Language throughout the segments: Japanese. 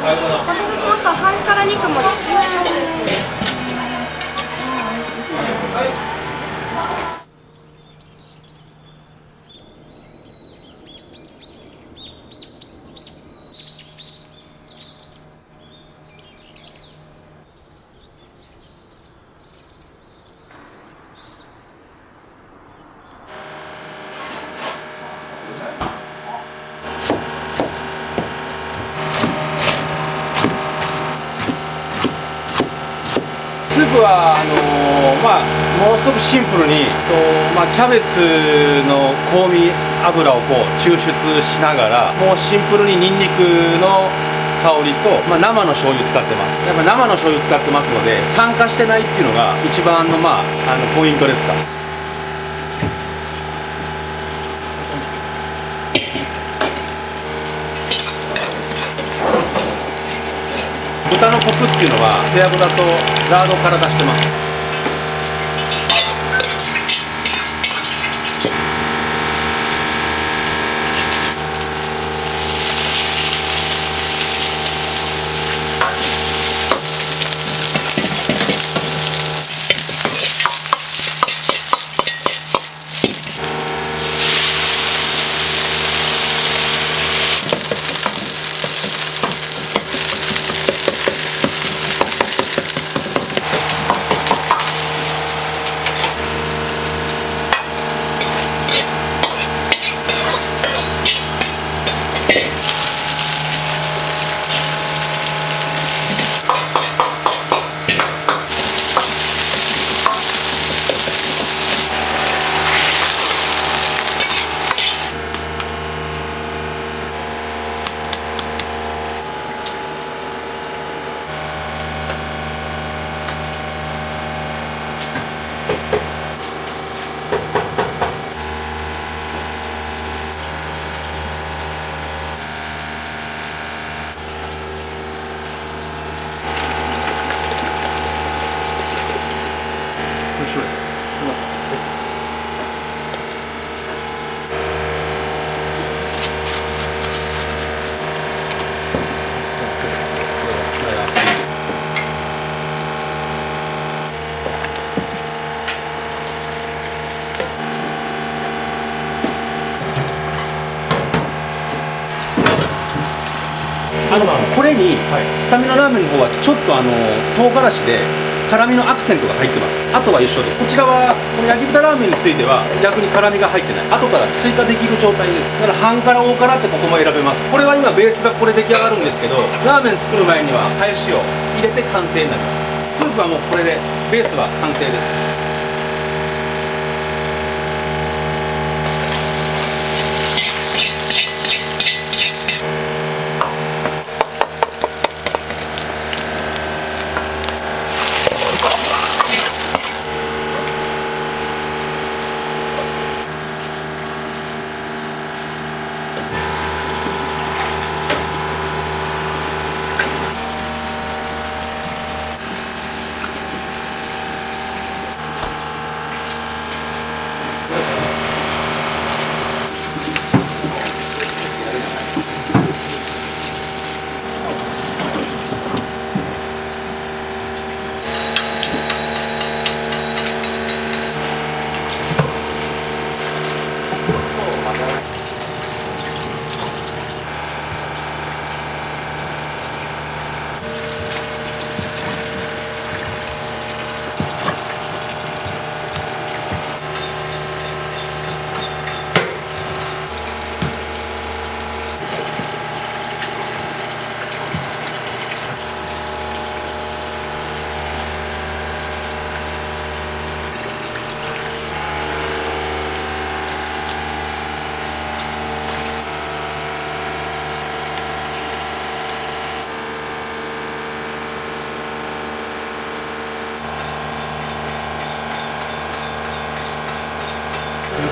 お待たせしました。半から肉も。スープはものすごくシンプルにキャベツの香味油を抽出しながら、もうシンプルにニンニクの香りと、生の醤油使ってます。やっぱ生の醤油使ってますので、酸化してないっていうのが一番のポイントですか。豚のコクっていうのは背脂とラードから出してます。これにスタミナラーメンの方はちょっと唐辛子で辛みのアクセントが入ってます。あとは一緒です。こちらはこの焼豚ラーメンについては逆に辛みが入ってない、後から追加できる状態です。だから半辛大辛ってここも選べます。これは今ベースがこれ出来上がるんですけど、ラーメン作る前には返しを入れて完成になります。スープはもうこれでベースは完成です。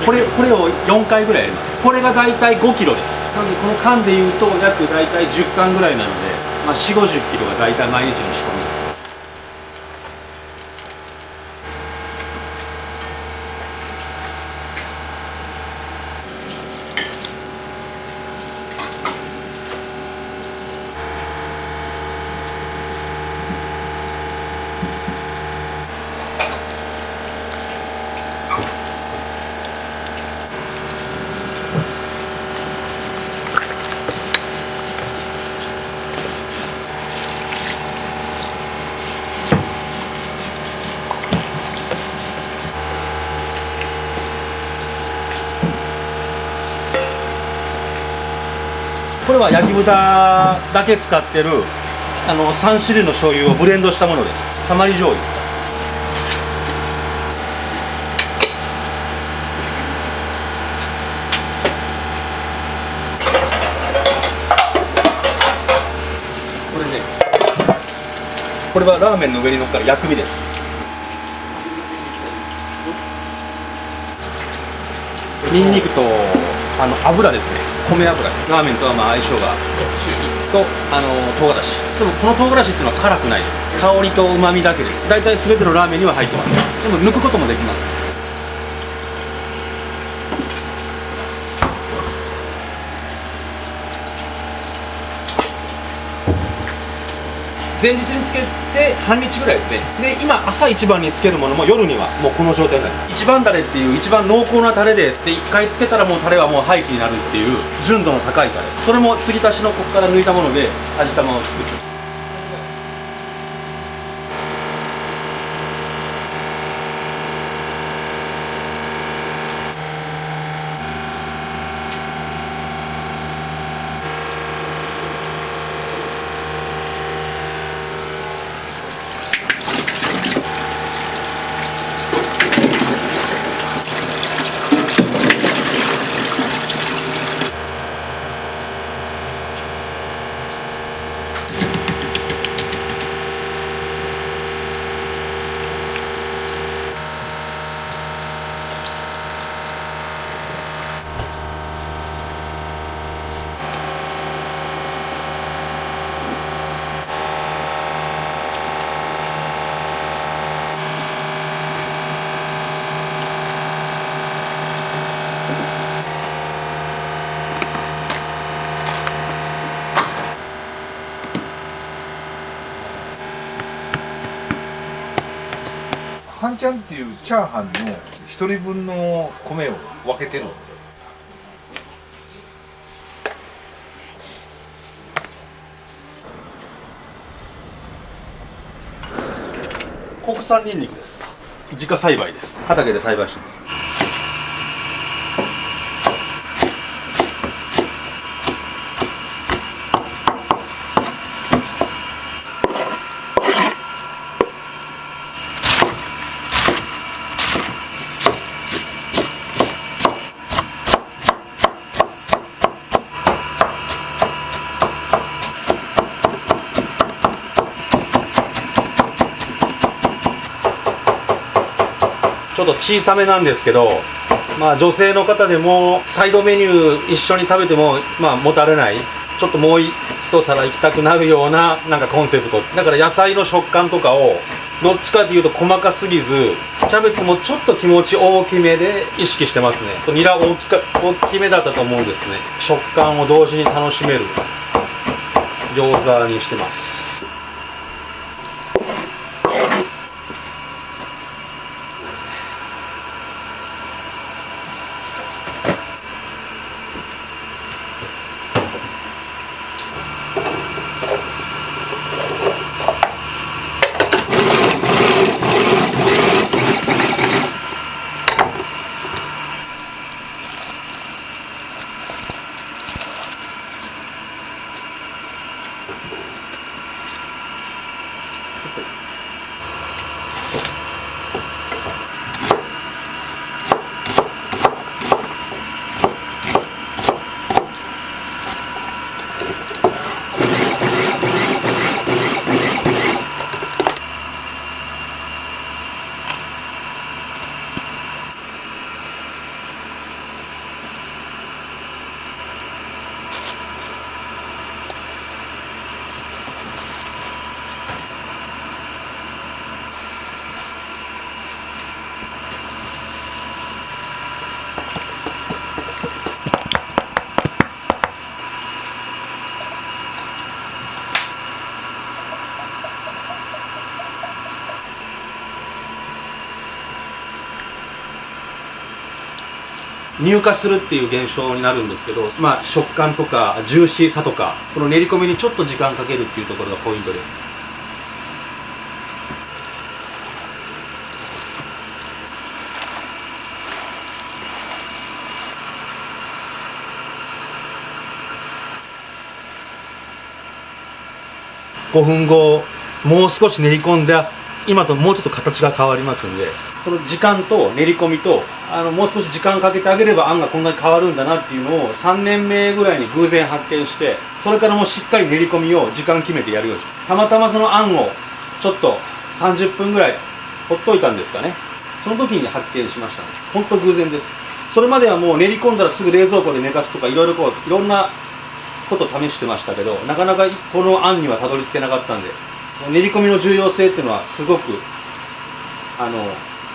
これを4回ぐらいやります。これが大体5キロです。なのでこの缶でいうと約大体10缶ぐらいなので、4、50キロが大体毎日の仕込みです。は焼き豚だけ使ってる3種類の醤油をブレンドしたものです。たまり醤油。これね、これはラーメンの上に乗っかる薬味です。ニンニクと油ですね、米油です。ラーメンとは相性がと唐辛子。でもこの唐辛子っていうのは辛くないです。香りと旨味だけです。大体全てのラーメンには入ってます。でも抜くこともできます。前日につけて半日ぐらいですね。で今朝一番につけるものも夜にはもうこの状態になる。一番タレっていう一番濃厚なタレで1回つけたらもうタレはもう廃棄になるっていう純度の高いタレ、それも継ぎ足しのここから抜いたもので味玉を作ってる。半チャンっていうチャーハンの1人分の米を分けてる。国産ニンニクです。自家栽培です。畑で栽培してます。ちょっと小さめなんですけど、まあ、女性の方でもサイドメニュー一緒に食べても、まあ、もたれない、ちょっともう一皿行きたくなるようななんかコンセプトだから、野菜の食感とかをどっちかというと細かすぎず、キャベツもちょっと気持ち大きめで意識してますね。ニラ大きめだったと思うんですね。食感を同時に楽しめる餃子にしてます。乳化するっていう現象になるんですけど、まあ、食感とかジューシーさとか、この練り込みにちょっと時間かけるっていうところがポイントです。5分後もう少し練り込んだ今ともうちょっと形が変わりますんで、その時間と練り込みともう少し時間かけてあげればあんがこんなに変わるんだなっていうのを3年目ぐらいに偶然発見して、それからもうしっかり練り込みを時間決めてやるようにしたまたまそのあんをちょっと30分ぐらいほっといたんですかね。その時に発見しましたね。ほんと偶然です。それまではもう練り込んだらすぐ冷蔵庫で寝かすとかいろいろんなこと試してましたけど、なかなかこのあんにはたどり着けなかったんで、練り込みの重要性っていうのはすごく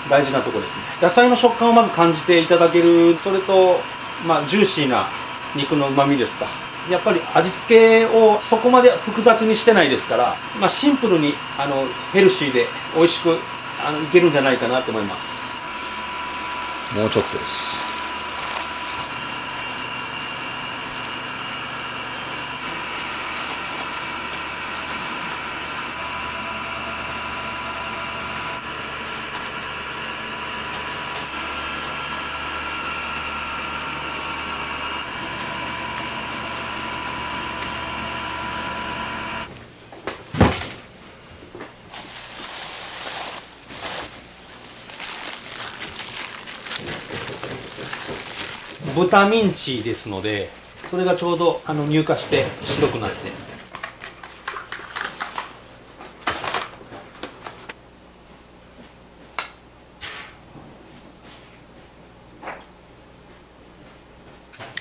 大事なところですね。野菜の食感をまず感じていただける、それと、ジューシーな肉のうまみですか。やっぱり味付けをそこまで複雑にしてないですから、シンプルにヘルシーで美味しくいけるんじゃないかなと思います。もうちょっとです。豚ミンチですので、それがちょうど乳化して白くなって、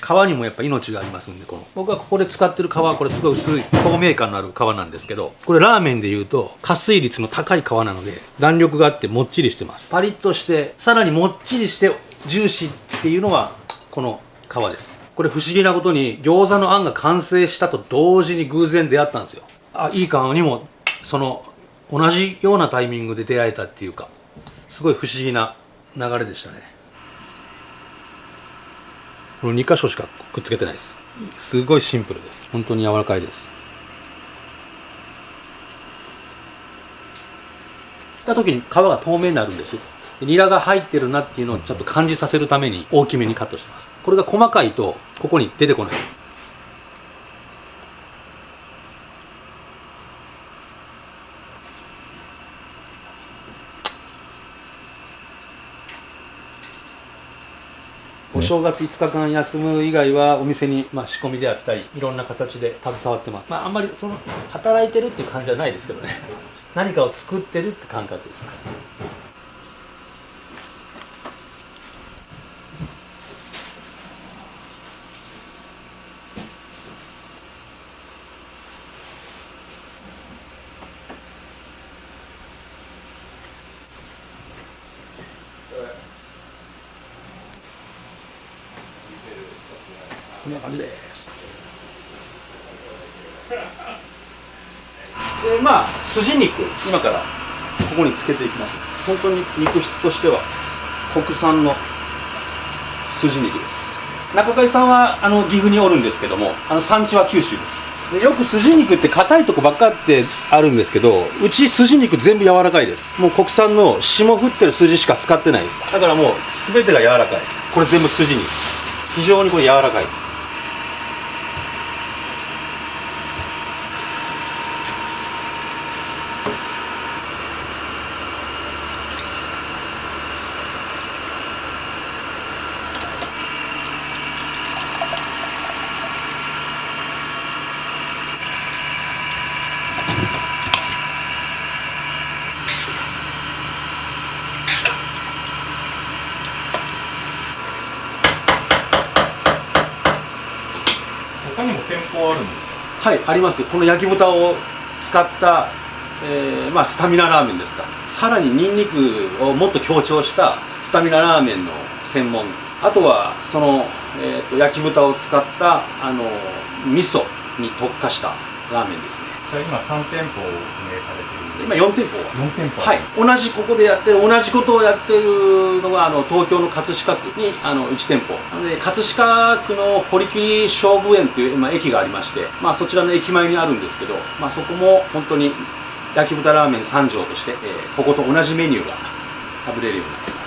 皮にもやっぱ命がありますんで、僕がここで使ってる皮はこれすごい薄い透明感のある皮なんですけど、これラーメンでいうと加水率の高い皮なので弾力があってもっちりしてます。パリッとしてさらにもっちりしてジューシーっていうのはこの皮です。これ不思議なことに餃子のあんが完成したと同時に偶然出会ったんですよ。いい顔にも同じようなタイミングで出会えたっていうか、すごい不思議な流れでしたね。この2箇所しかくっつけてないです。すごいシンプルです。本当に柔らかいです。た時に皮が透明になるんですよ。ニラが入ってるなっていうのをちょっと感じさせるために大きめにカットしてます。これが細かいとここに出てこない。お正月5日間休む以外はお店に仕込みであったりいろんな形で携わってます。あんまり働いてるっていう感じじゃないですけどね。何かを作ってるって感覚ですね。こんな感じです。で筋肉今からここにつけていきます。本当に肉質としては国産の筋肉です。中海さんは岐阜におるんですけども、産地は九州です。でよく筋肉って硬いとこばっかってあるんですけど、うち筋肉全部柔らかいです。もう国産の霜降ってる筋しか使ってないです。だからもう全てが柔らかい。これ全部筋肉、非常にこれ柔らかいです。他にも店舗あるんですか？はい、あります。この焼き豚を使った、スタミナラーメンですか。さらにニンニクをもっと強調したスタミナラーメンの専門、あとは焼き豚を使った味噌に特化したラーメンですね。じゃあ今3店舗を運営されている。今4店舗。4店舗。はい。同じここでやってる同じことをやってるのが東京の葛飾区に1店舗。なので葛飾区の堀切菖蒲園という駅がありまして、そちらの駅前にあるんですけど、そこも本当に焼き豚ラーメン3条として、ここと同じメニューが食べれるようになっています。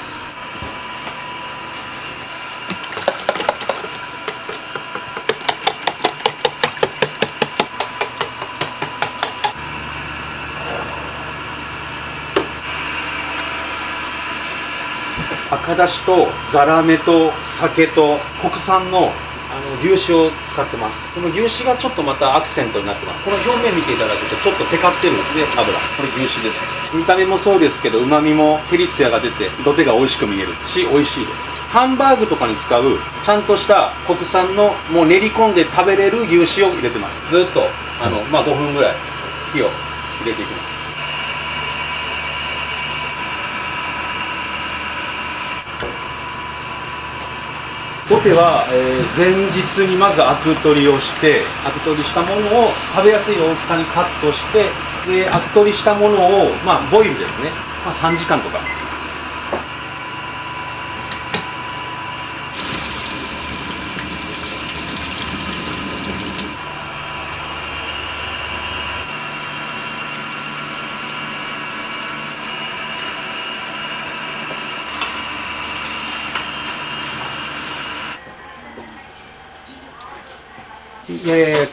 赤だしとザラメと酒と国産の牛脂を使ってます。この牛脂がちょっとまたアクセントになってます。この表面見ていただくとちょっとテカってるんですね、油。これ牛脂です。見た目もそうですけど、旨味も照りツヤが出て土手が美味しく見えるし、美味しいです。ハンバーグとかに使うちゃんとした国産のもう練り込んで食べれる牛脂を入れてます。ずっと5分ぐらい火を入れていきます。土手は、前日にまずアク取りをして、アク取りしたものを食べやすい大きさにカットして、でアク取りしたものを、ボイルですね、3時間とか。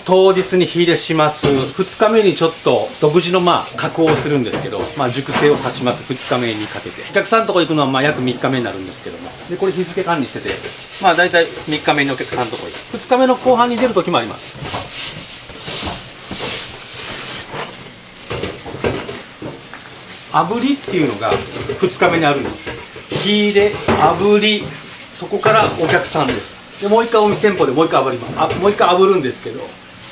当日に火入れします。2日目にちょっと独自の加工をするんですけど、熟成をさします。2日目にかけてお客さんのとこ行くのは約3日目になるんですけども、でこれ日付管理してて、大体3日目にお客さんのとこ行く。2日目の後半に出る時もあります。炙りっていうのが2日目にあるんです。火入れ、炙り、そこからお客さんです。でもう一回店舗でもう一回炙ります。もう一回炙るんですけど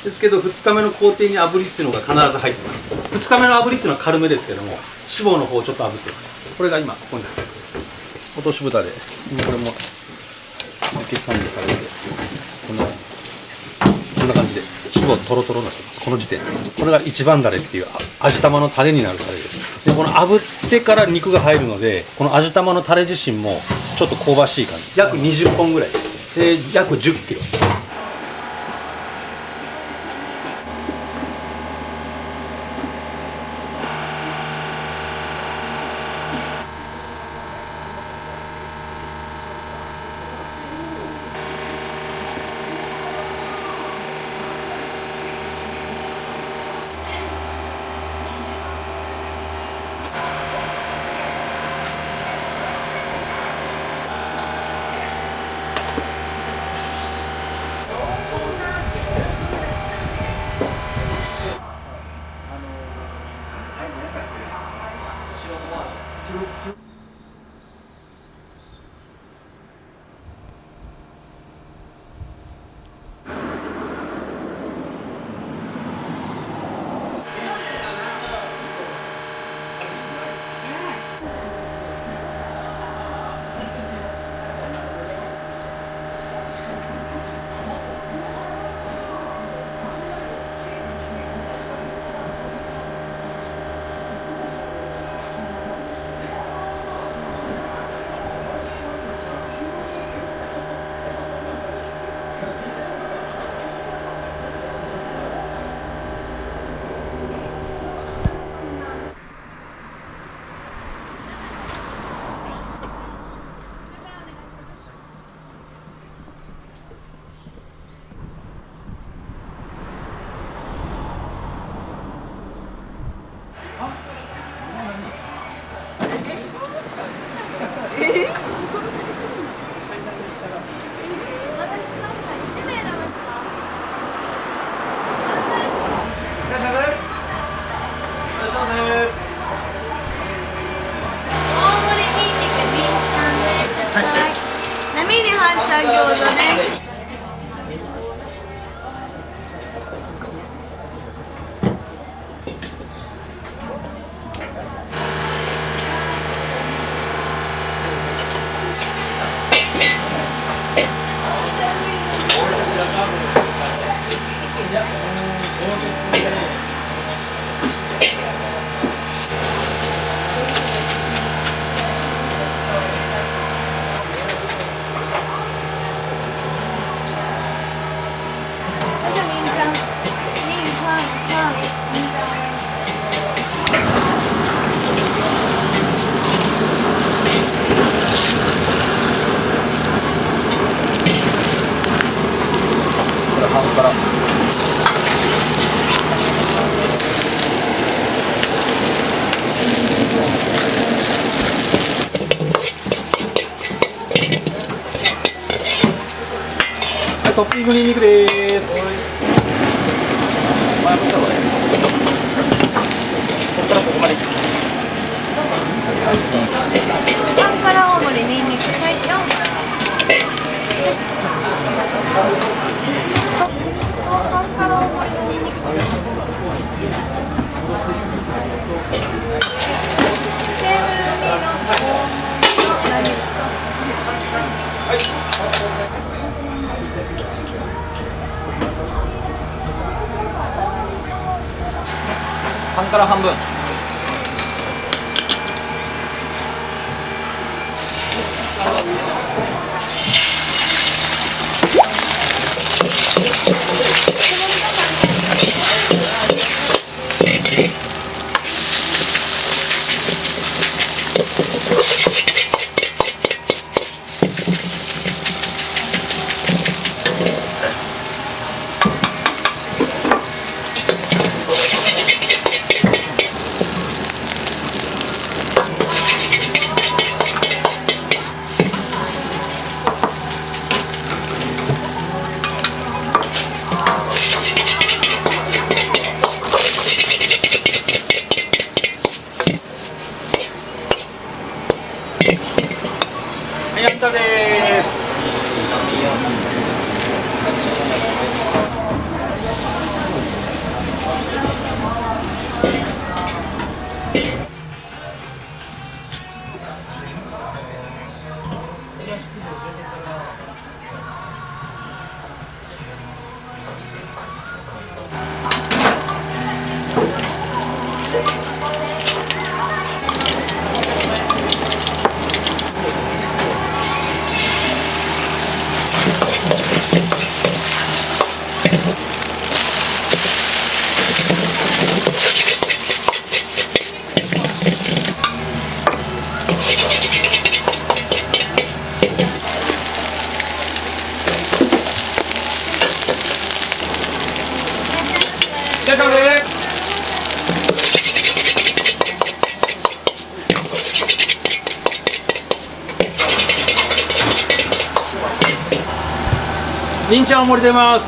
2日目の工程に炙りっていうのが必ず入ってます。2日目の炙りっていうのは軽めですけども、脂肪の方をちょっと炙ってます。これが今ここに入ってます。落とし蓋でこれも日付管理されて、こんな感じで脂肪トロトロになってます。この時点でこれが一番ダレっていう味玉のタレになるタレです。でこの炙ってから肉が入るので、この味玉のタレ自身もちょっと香ばしい感じ。約20本ぐらいで約10キロ。トッピングニンニクです。半辛大盛りニンニクはい4半辛大盛りのニンニクとテーブルにの何半から半分。はい、やったです。いらっしゃいませ。りんちゃんお盛り出ます。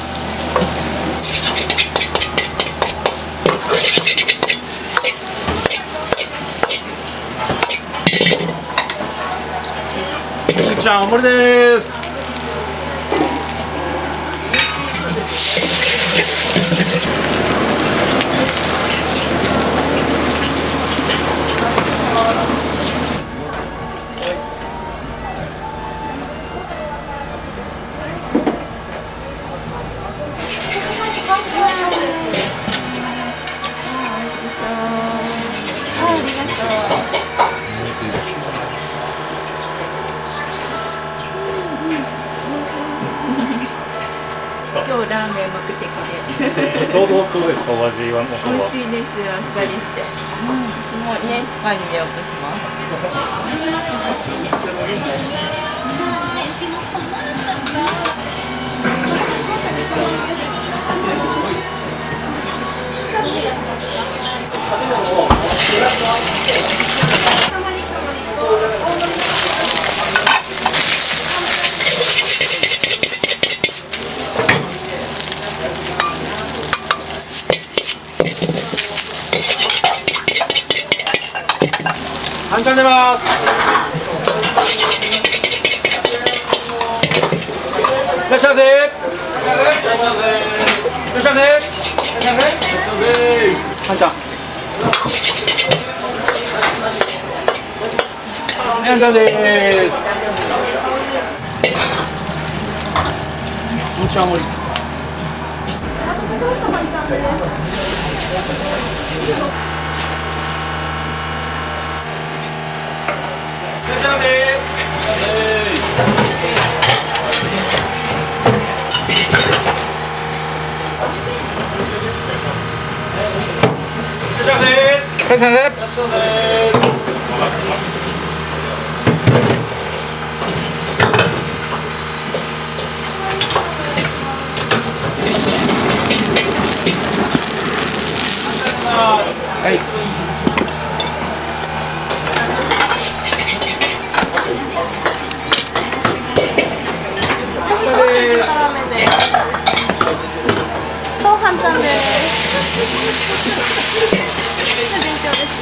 りんちゃんお盛りです。今日ラーメン目的でどうですか、お味は。美味しいです。あっさりして、もう家に近いんでよく来ます半チャン出ます。いらっしゃいませ。いらっしゃいませ。いらっしゃいませ。いらっしゃいませ。半チャン。半チャンです。半チャン盛り。はい。ラーメンで半ちゃんです。勉強です。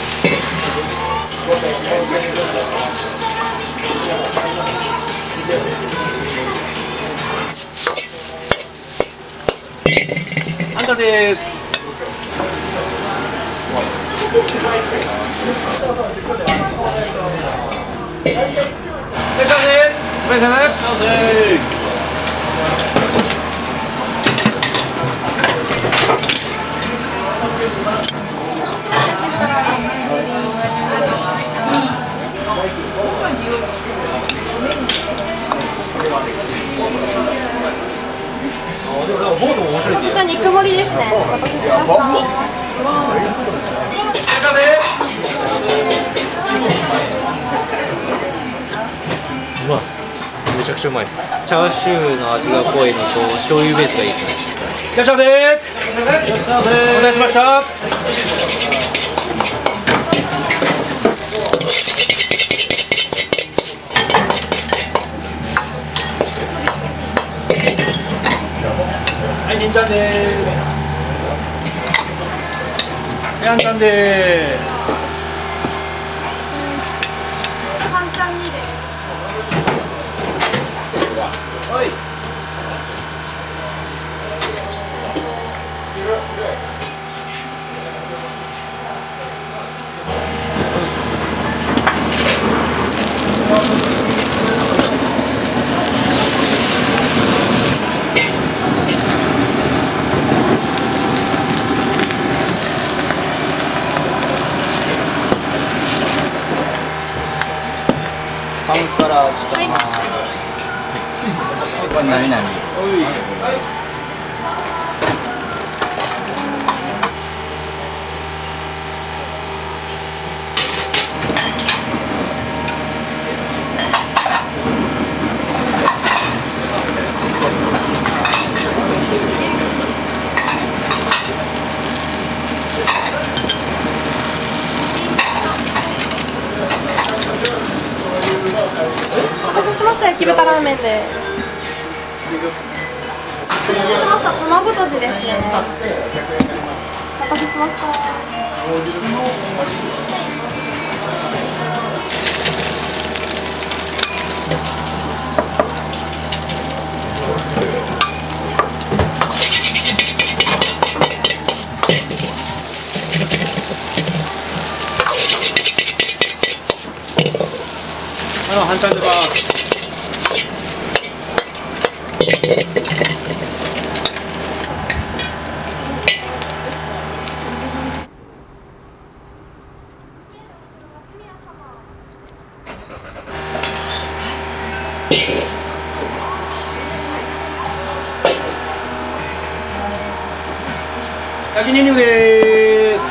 あんたです。ボードも面白いっていう。じゃあ肉盛りですね。お待たせしました。うまい。めちゃくちゃうまいです。チャーシューの味が濃いのと醤油ベースがいいですね。いらっしゃいませ。お願いしました。はい、りんちゃんでーす。やんちゃんでーす。半ちゃん2です。はい。パンから時間。これ何々。お待たせしました。焼き豚ラーメンです。お待たせしました。卵とじですね。お待たせしました。半ちゃんでます。焼きニンニクでーす。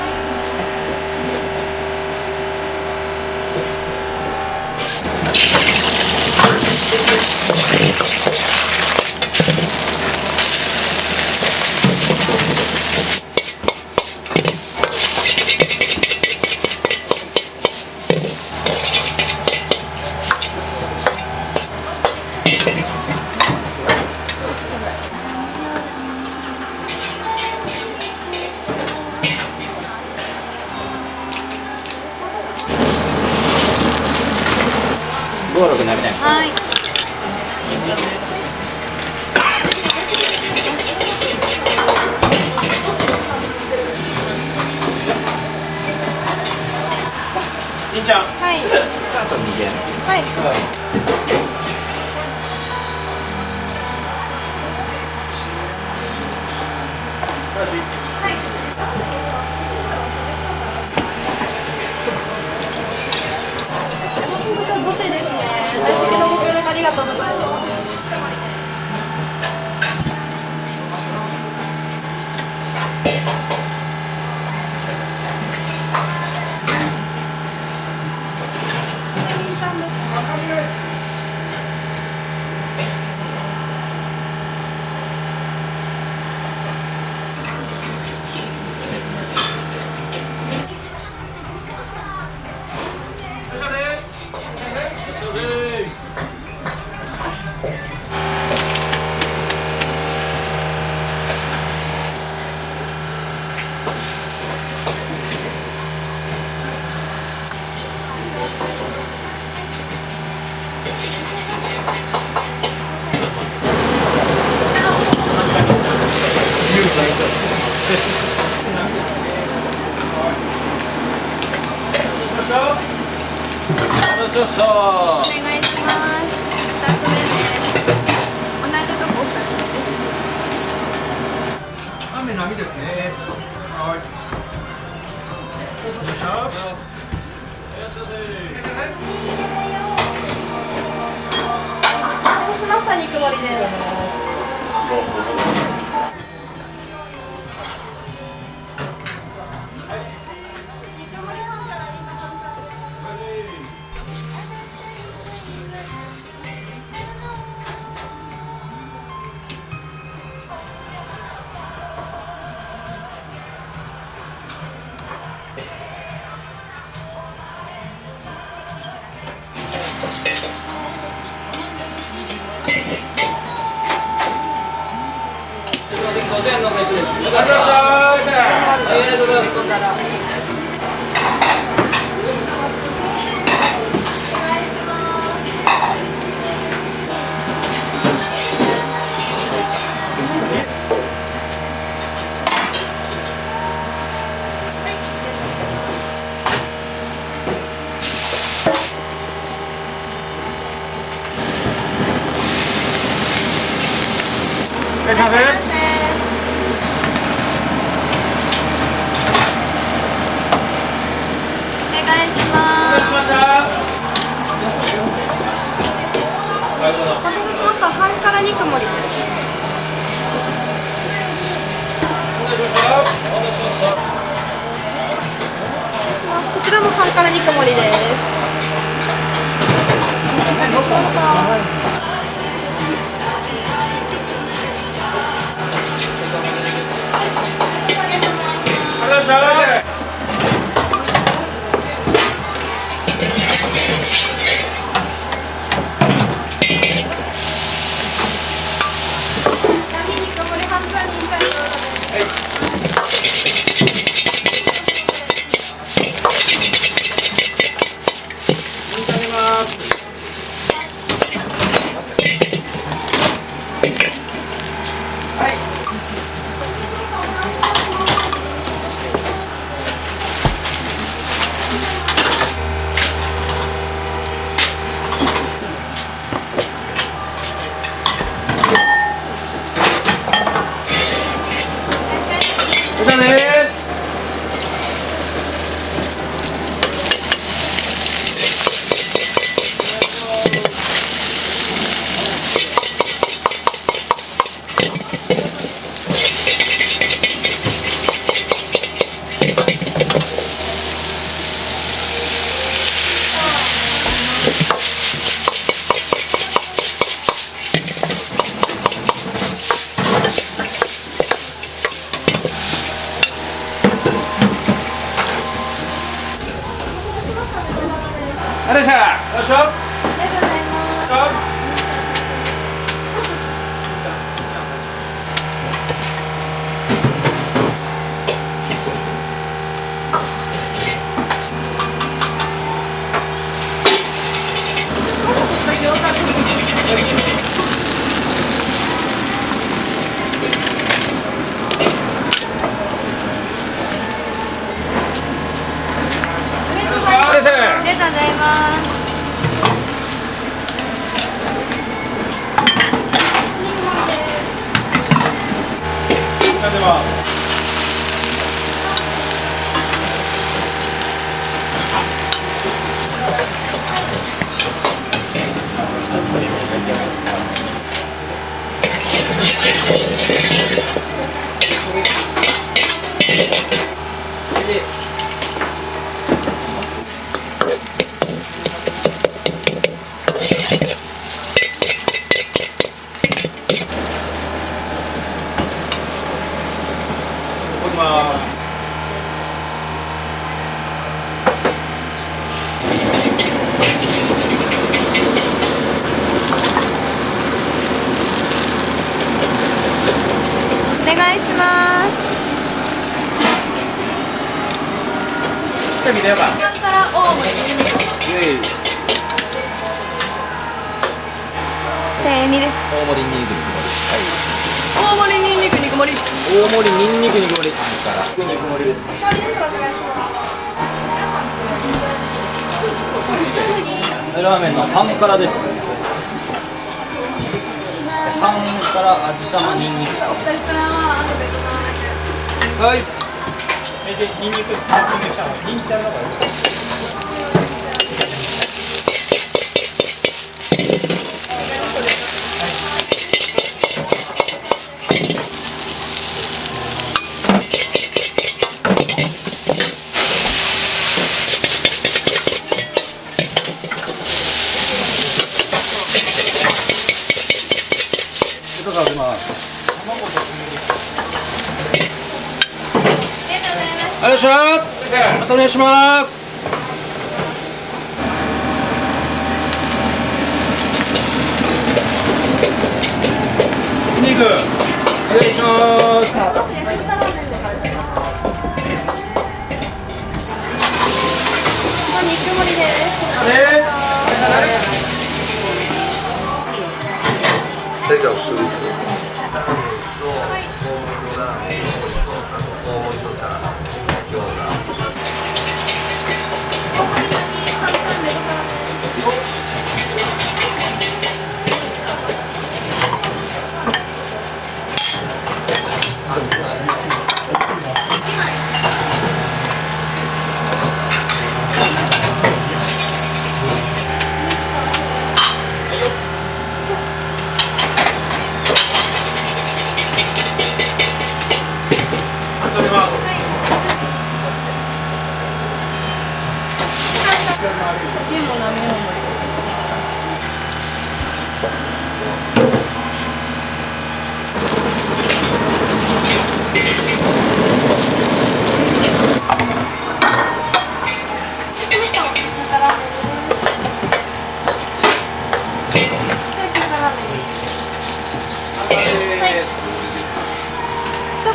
5、6なりね。はい。りんちゃん。はい。あと2軒。はい。5手ですね。大好きなご協力ありがとうございます。そうそう。お願いします。2つ目です。同じとこ2つ目です。雨波ですね。はい。お願いします。お待たせしました。肉盛りです。50円の飯です。ありがとうございます。ありがとうございます。いらっしゃいませ。お願いします。お待たせしました。半辛肉盛りです。こちらも半辛肉盛りです。お待たせしました。じゃあね。あれさ、よいしょ。ありがとうございます。あれさ。ありがとうございます。では。お願いします。見れば。半辛大盛りです。2です。大盛りニンニク大盛りニンニク肉盛り。大盛りニンニク肉盛りから肉盛りです。お願いします。ラーメンの半辛です。半辛味玉ニンニク。はい。でニンニク説明したのニンちゃんの方がいい。ちょっとかけます。ありがとうございます。またお願いします。ニンニクお願いします。肉盛りです。手が薄い。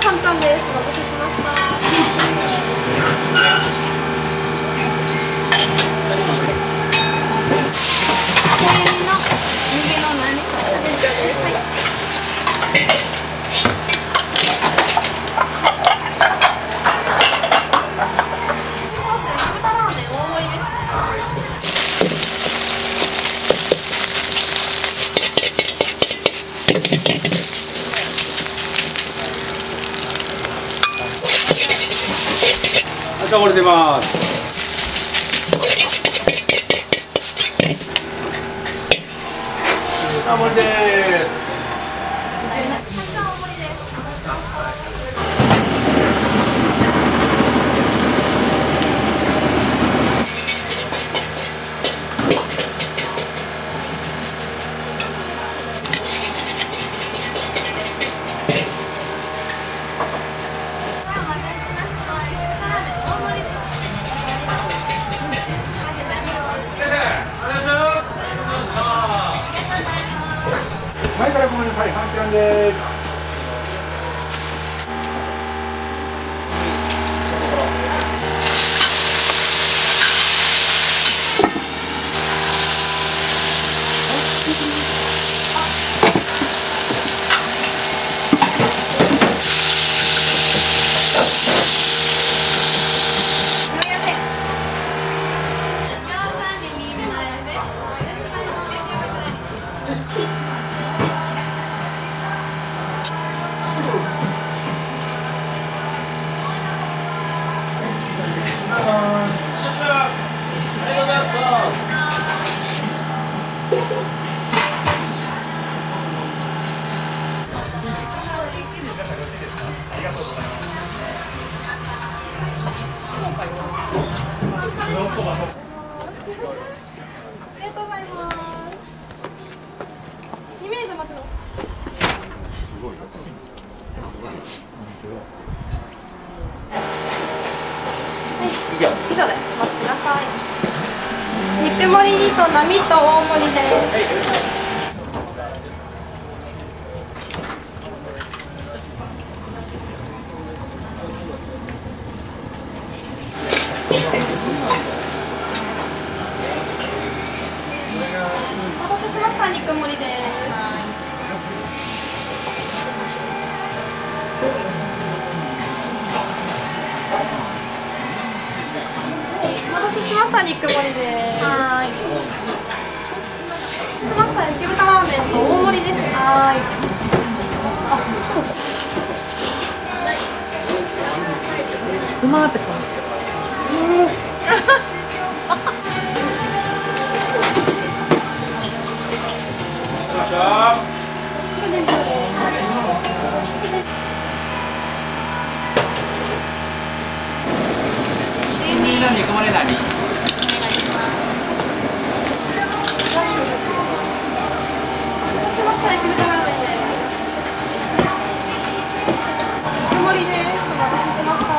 半ちゃんです。お待たせしました。右の何かです。はい。ソース豚ラーメン大盛りです。じゃあこれ出ます。あ、これです。前からごめんなさい、半ちゃんです。ありがとうございます。2名様ちの。以上でお待ちください。肉盛りと並と大盛りです。お待たせしました。肉盛りです。お待たせしました。肉盛りです。はい。した焼き豚ラーメンと大盛りです。はーい。うまーって顔してる。しました焼き豚ラーメンです。大盛りです。お待たせしました。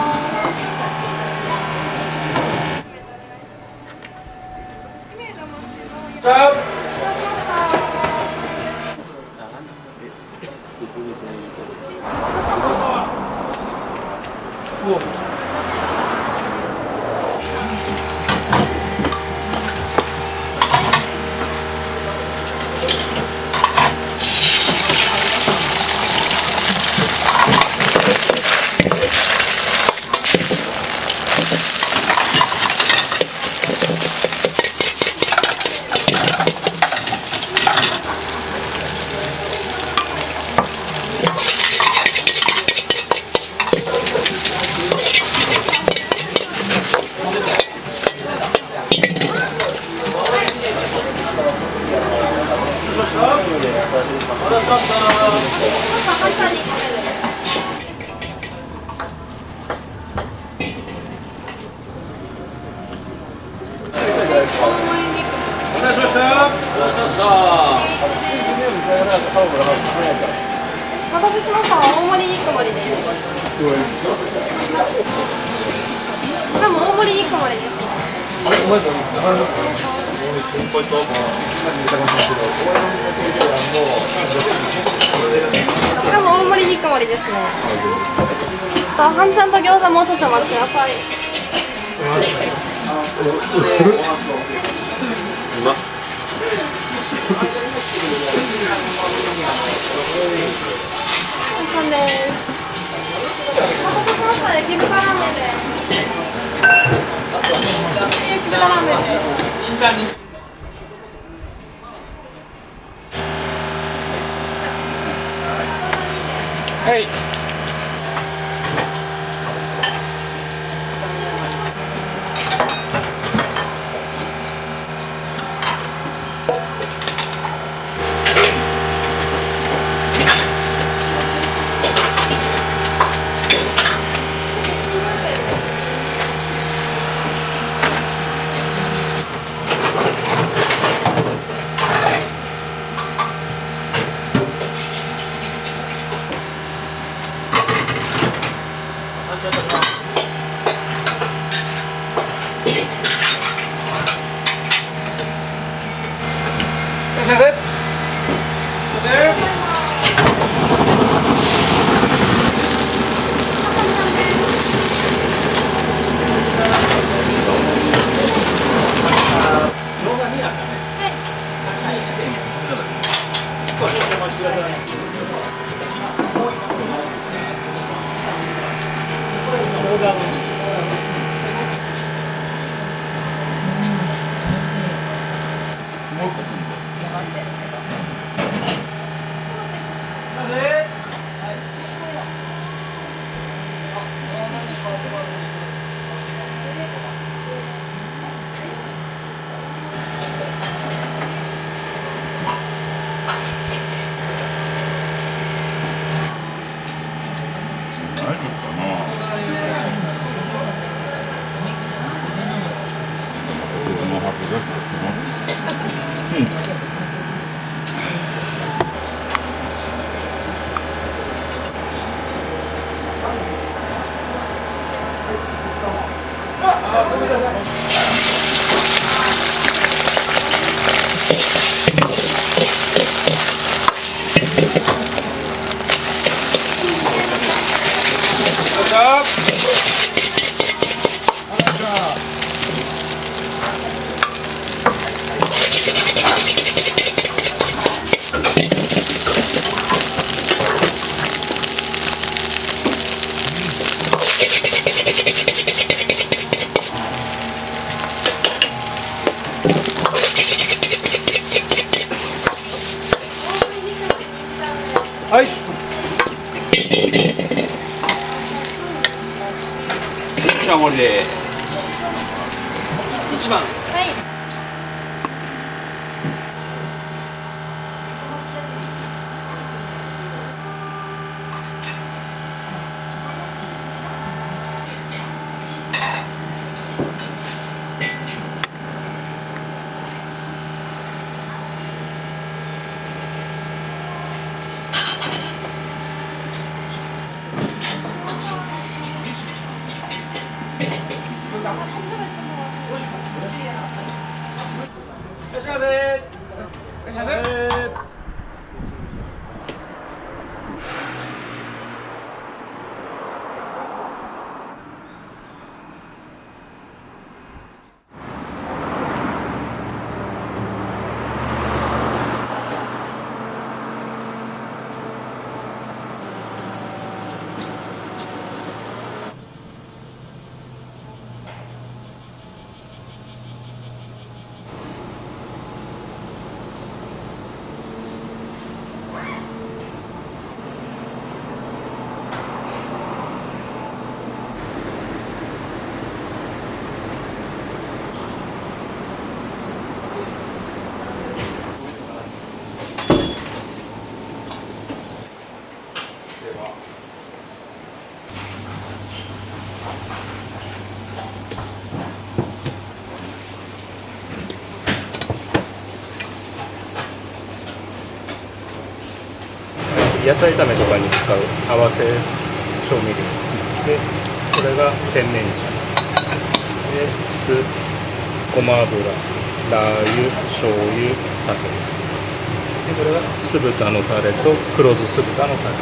お待たせしました。大盛り肉盛りです。でも大盛り肉盛りです。でも大盛り肉盛りですね。半ちゃんと餃子もう少々お待ちください。半ちゃんです。お待たせしました。焼き豚ラーメンです。焼き豚ラーメンです。はい。はい。じゃあ盛りで。1番。はい。野菜炒めとかに使う合わせ調味料で、これが甜麺醤で、酢、ごま油、ラー油、醤油、酒で、これが酢豚のタレと黒酢酢豚のタレ。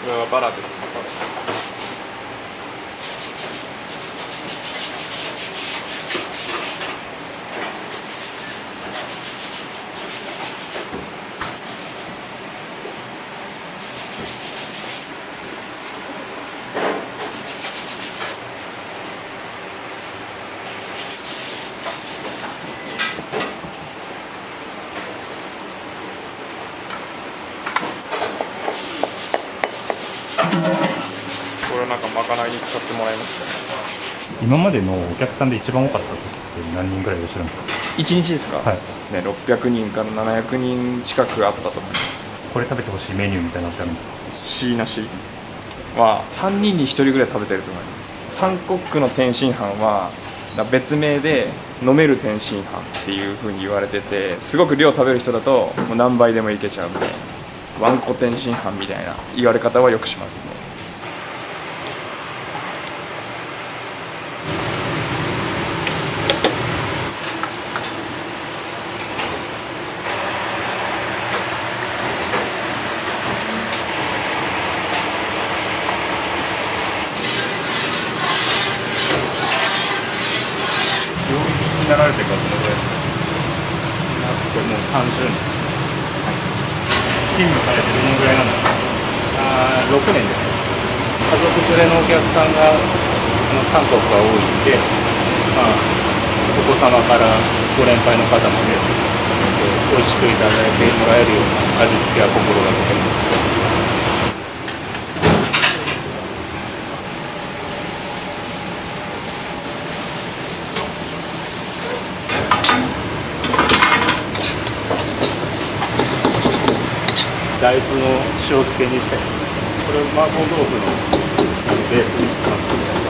これはバラです。これをなんかまかないに使ってもらいます。今までのお客さんで一番多かった時って何人ぐらいいらっしゃるんですか？1日ですか、はい。ね、600人から700人近くあったと思います。これ食べてほしいメニューみたいなのってあるんですか？ C なしは3人に1人ぐらい食べてると思います。三国の天津飯は別名で飲める天津飯っていう風に言われてて、すごく量食べる人だともう何杯でもいけちゃうみたいな、わんこ天津飯みたいな言われ方はよくしますね。料理人になられてからどのぐらいですか？これもう30年ですね。勤務されてどのぐらいなんですか？ 6年です。家族連れのお客さんが三国が多いんで、お子様からご年配の方まで、美味しくいただいてもらえるような味付けは心がけてます。大豆の塩漬けにしたやつです。これを麻婆豆腐のベースに使ってるやつ。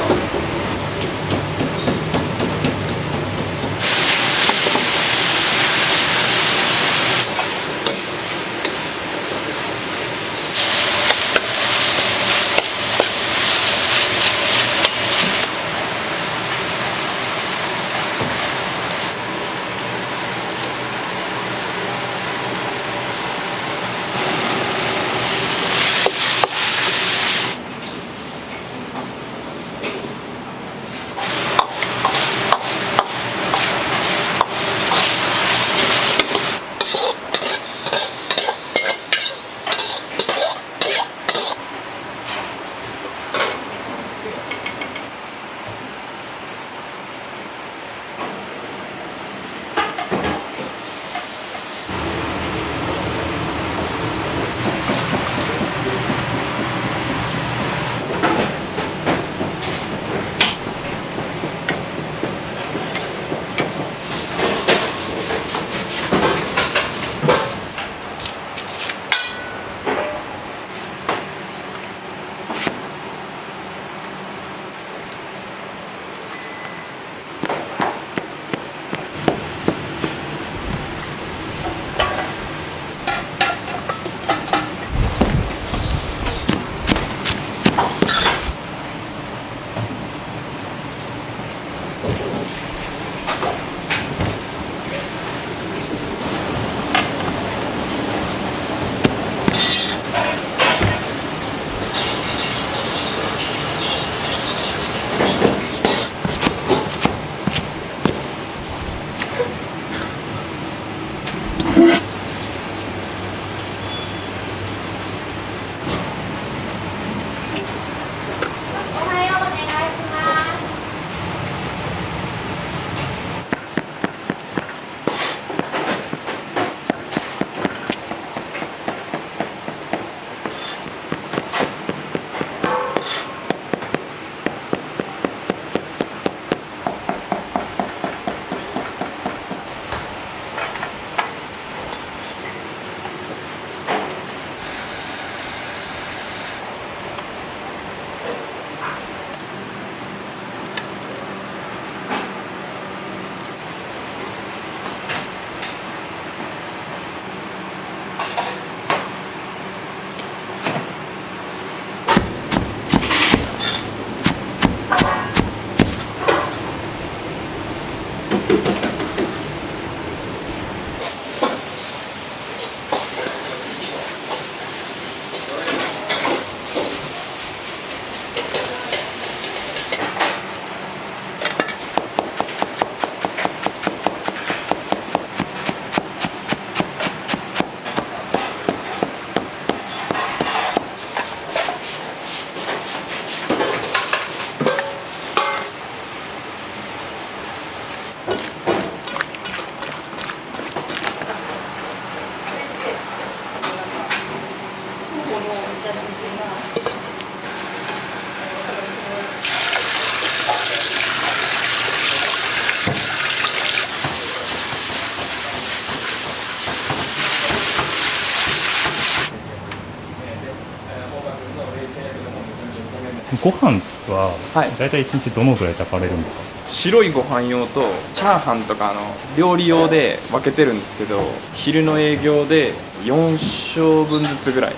ご飯は大体1日どのぐらい炊かれるんですか？白いご飯用とチャーハンとか料理用で分けてるんですけど、昼の営業で4升分ずつぐらい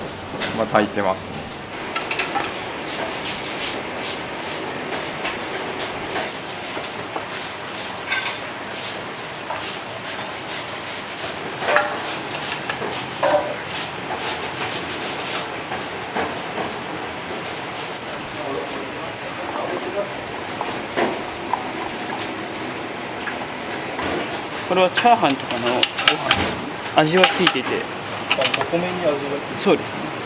炊いてますね。これはチャーハンとかのご飯味はついてて、お米に味がついて。そうですね。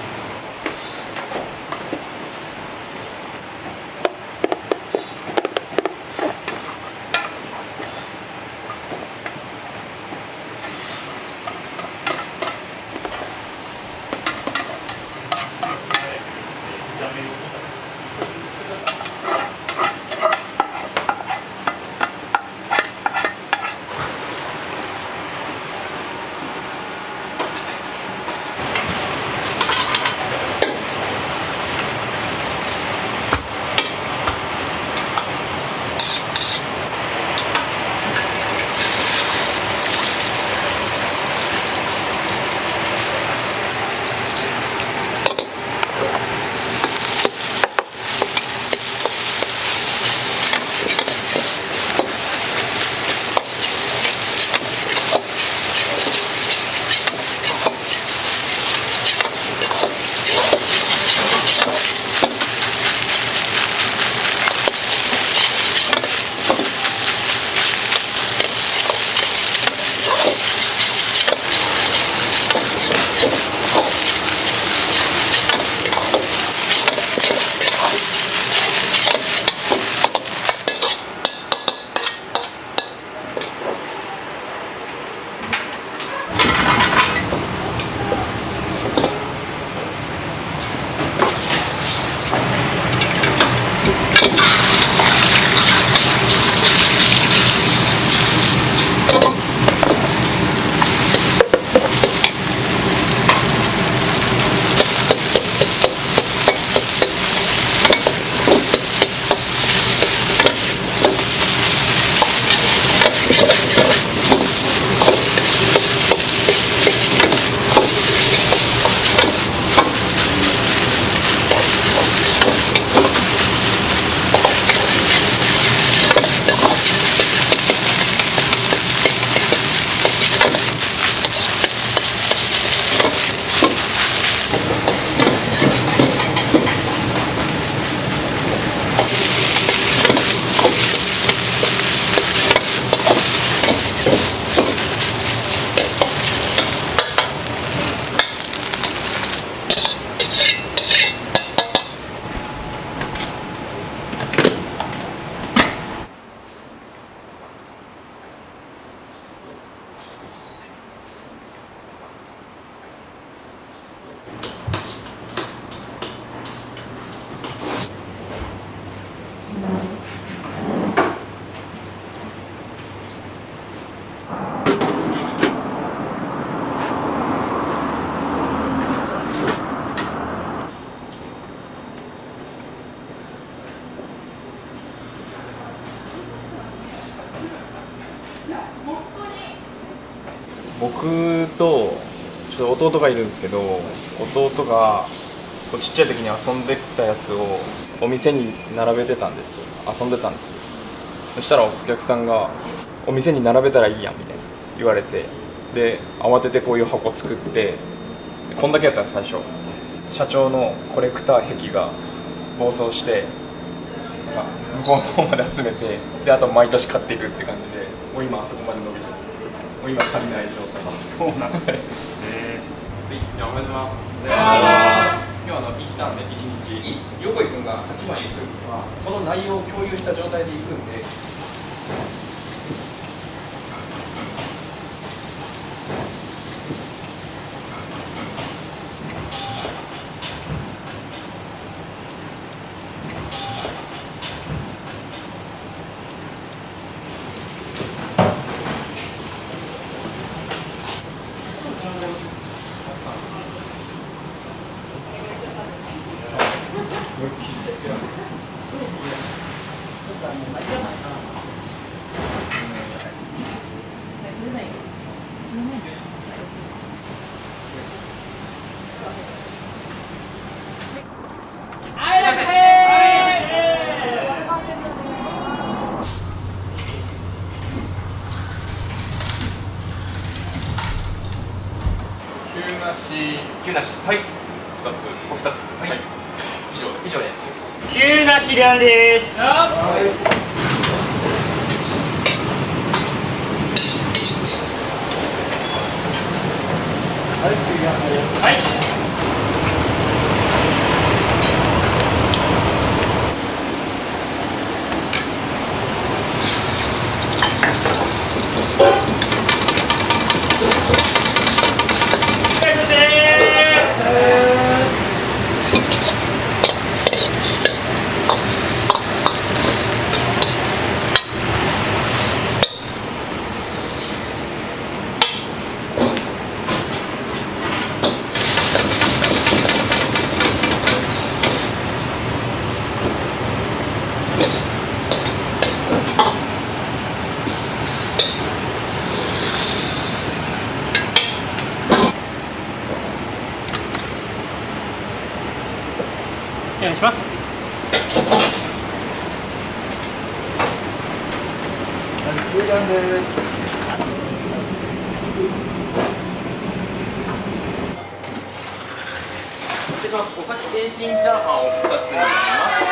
弟がいるんですけど、弟がちっちゃい時に遊んでたやつをお店に並べてたんですよ。遊んでたんですよ。そしたらお客さんが「お店に並べたらいいやん」みたいな言われて、で慌ててこういう箱作って、こんだけやったんです最初。社長のコレクター癖が暴走して、向こうの方まで集めて、であと毎年買っていくって感じで、もう今あそこまで伸びちゃって、もう今足りない状態です。そうなんですね。はい、じゃあおはようございます。今日一旦ね、1日横井君が8枚いくときはその内容を共有した状態でいくんで。急なし、はい、2つ、はい、以上で。急なしりゃんです。はい。お願いします。お先天津チャーハンを2つになります。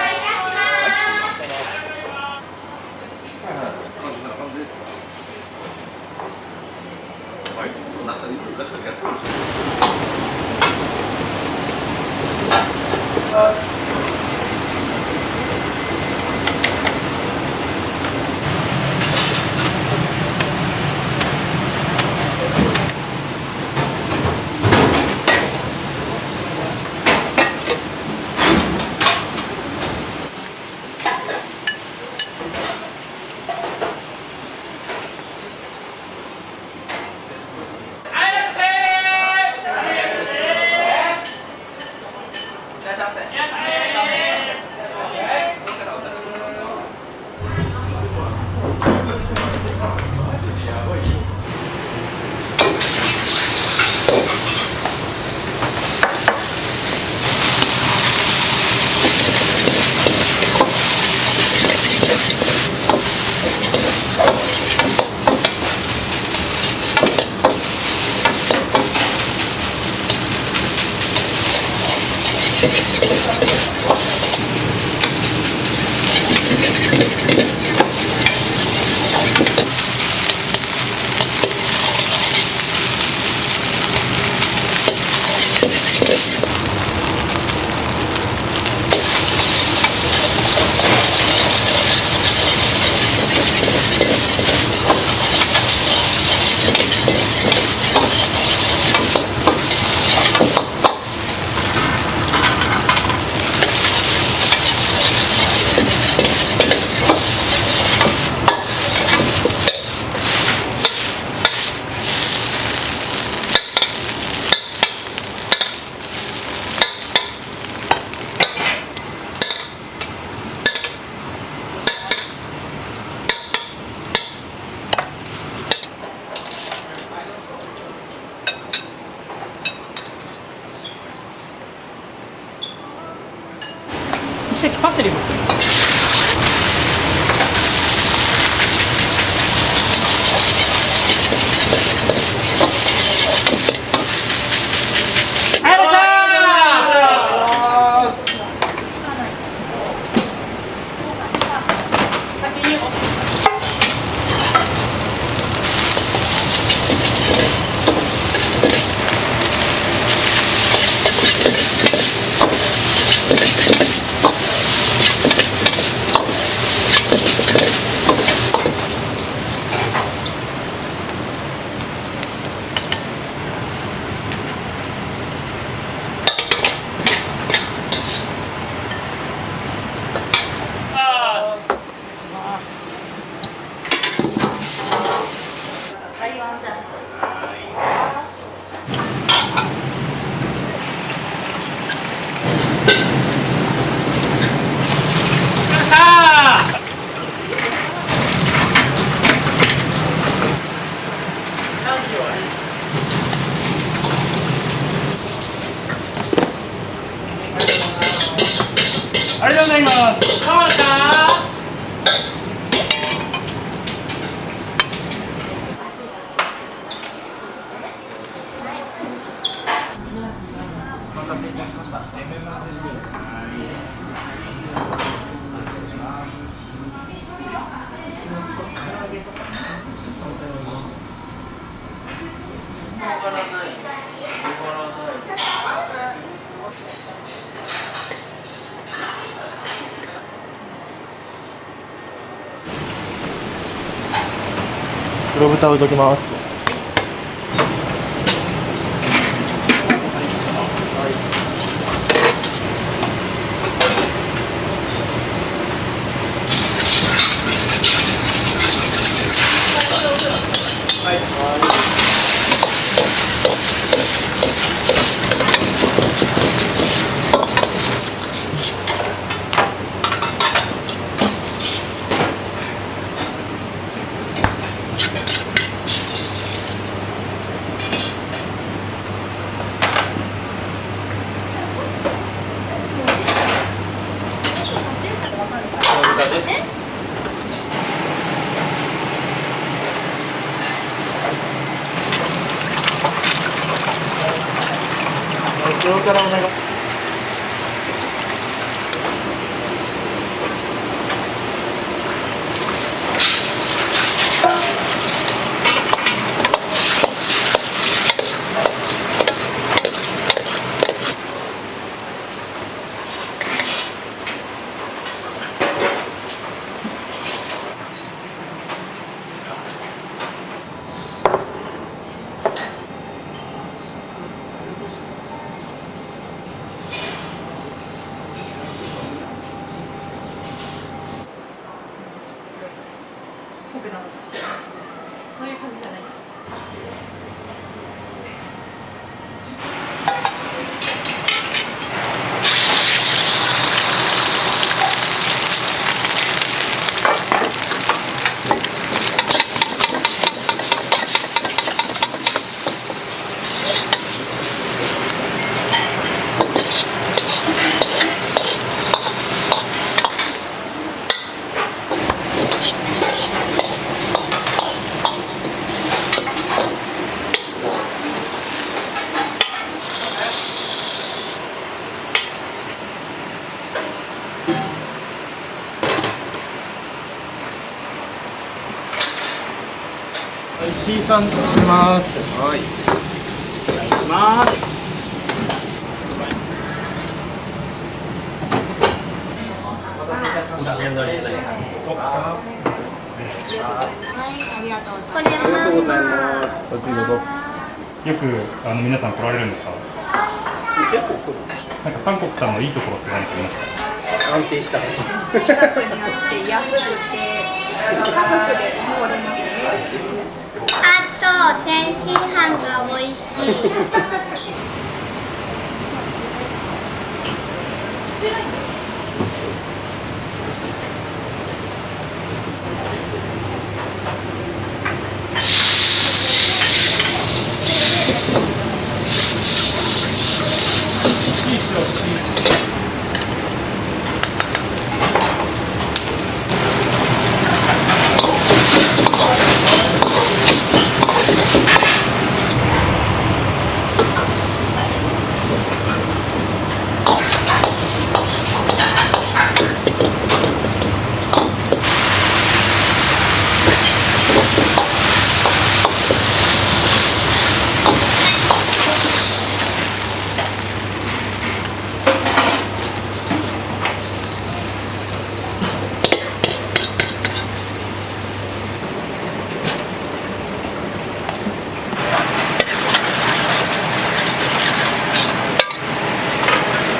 席パセリもはい、いらっしゃありがとうございます。変わった黒豚置いときます。黒からお願い。そういう感じじゃない。C さんします。はい。お願いします。お待たせいたしました。はい、ありがとうございます。ありがとうございます。ごゆっくりどうぞ。よく皆さん来られるんですか？結構来る。なんか三国さんのいいところって何かありますか？安定した味。近くにあって安くて家族で登れますね。あと天津飯が美味しい。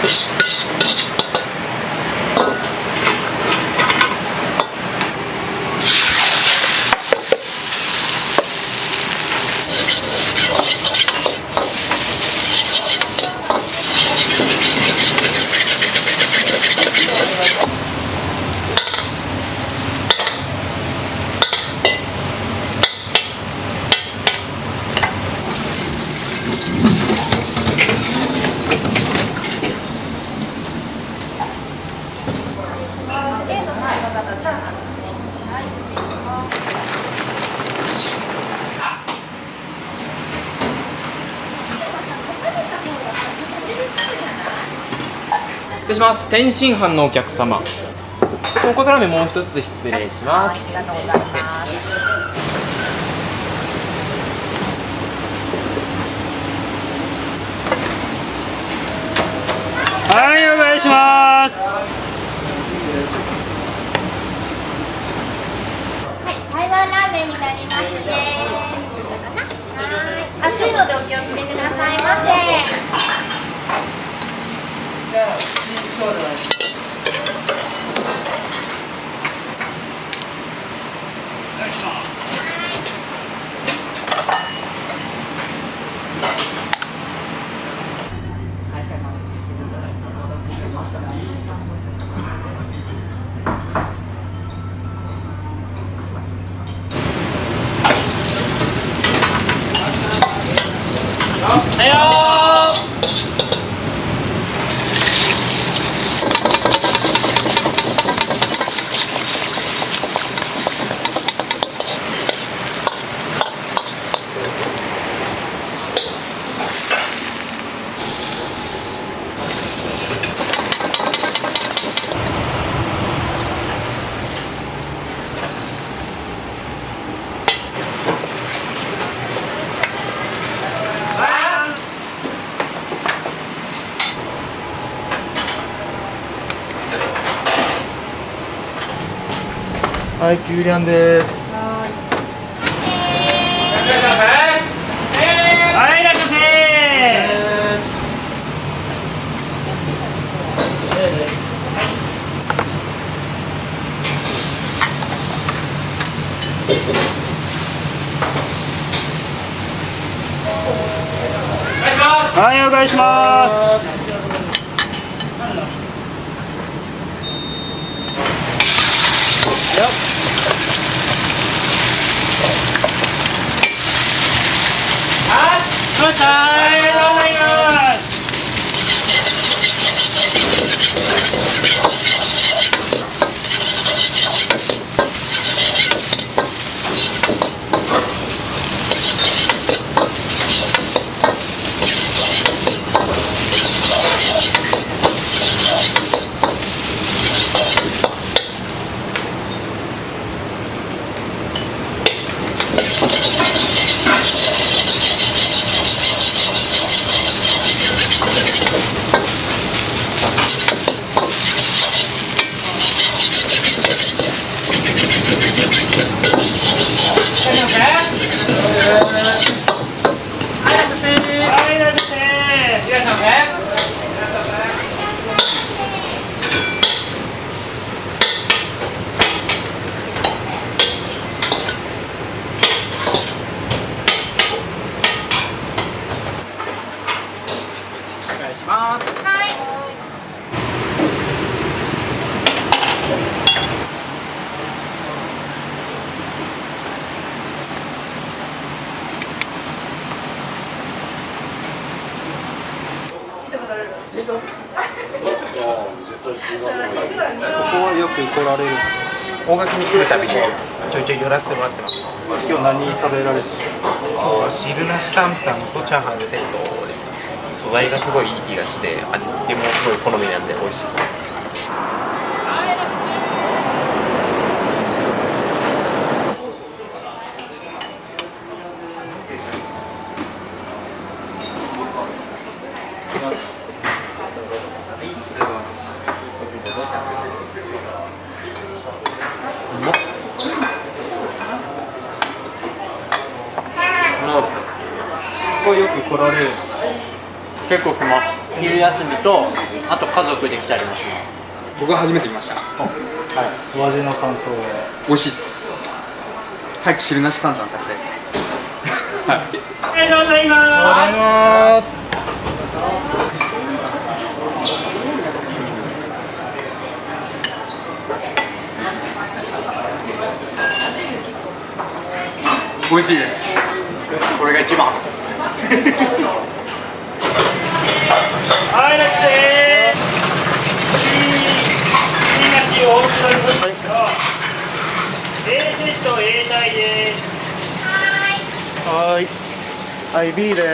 失礼します。天津飯のお客様。豚骨ラーメンもう一つ失礼します。ありがとうございます。はい、お願いします。台湾ラーメンになりまして、はい、熱いのでお気をつけくださいませ。はいよはい、キュウリャンです。はい、いらっしゃいませ。はい、お願いします。はい、はい。ここはよく来られる。大垣に来るたびにちょいちょい寄らせてもらってます。今日何食べられる？汁なし担々とチャーハンセットですね。素材がすごいいい気がして、味付けもすごい好みなんで美味しいです。ここよく来られる。結構来ます。昼休みと、あと家族で来たりもします。僕は初めて見ました。はい、お味の感想は。美味しいです。早く汁なし担々食べたいです。はい。ありがとうございます。ありがとうございます。美味しいです。これが一番です。はい、ラストです。おうちの分と A セット A 台です。はい。はい、B です。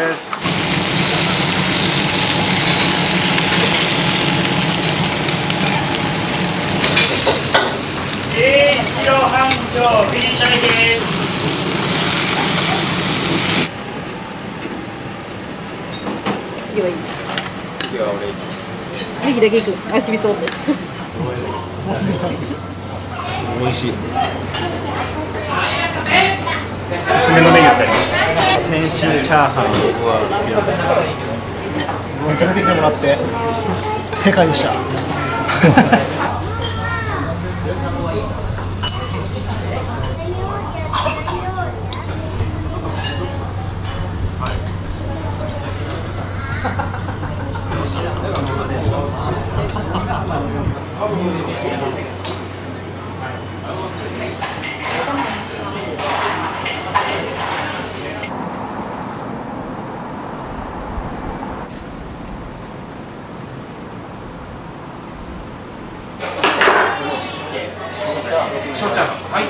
白半丁 B 台です。いいわいい。いや、俺。ネギだけいく。足びつおって。美味しい。おすすめのメニューってありますか？天津チャーハン僕は好きなんですけど。連れてきてもらって正解でした。しょうちゃん、はい。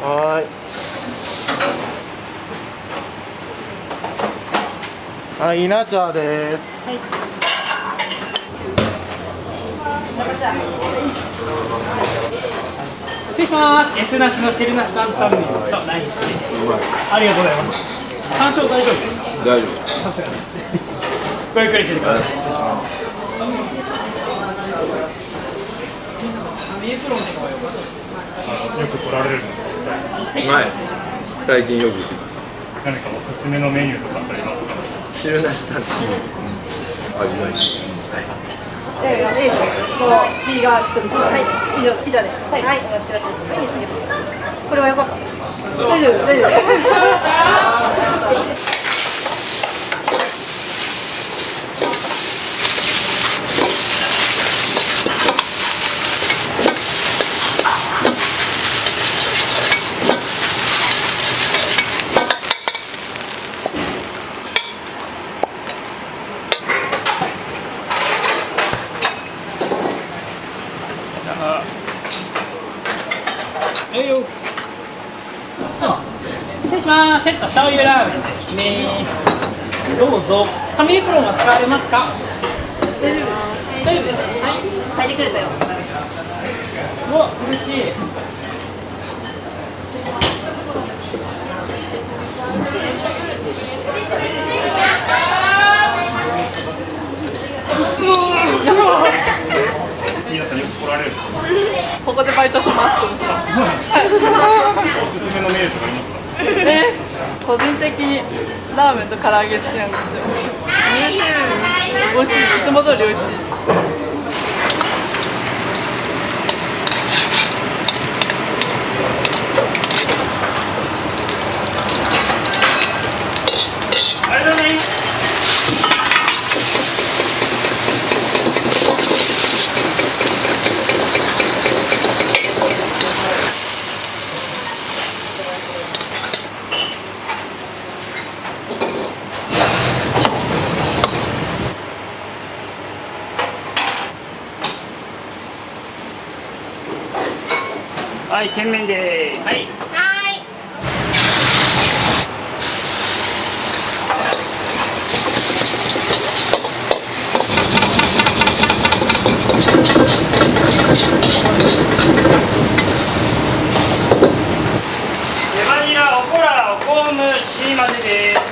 はい。はい、稲茶です。はい。失礼します。S なしの汁なし担々麺とライスで。ありがとうございます。山椒大丈夫ですか？大丈夫。さすがですね。ごゆっくりしててください。失礼します。よく来られるんですか？はい。最近よく行きます。何かおすすめのメニューとかってありますか？汁なし担々麺。味がいい。A でしょ。そう、B が一つ。はい、以上で。はい、お待ちください。はい、いいです。これはよかった。大丈夫。失礼します。セット醤油ラーメンですね。どうぞ。紙エプロンは使われますか？大丈夫。大丈夫です。はい。入ってくれたよ。うわ、嬉しい。皆さんよく来られるんですか？ここでバイトします。おすすめのメニューとかありますか？個人的にラーメンと唐揚げ好きなんですよ。美味しい。いつも通り美味しい。ありがとうございます。はい甜麺ではい。レバニラ、おこら、おこむ、しまでです。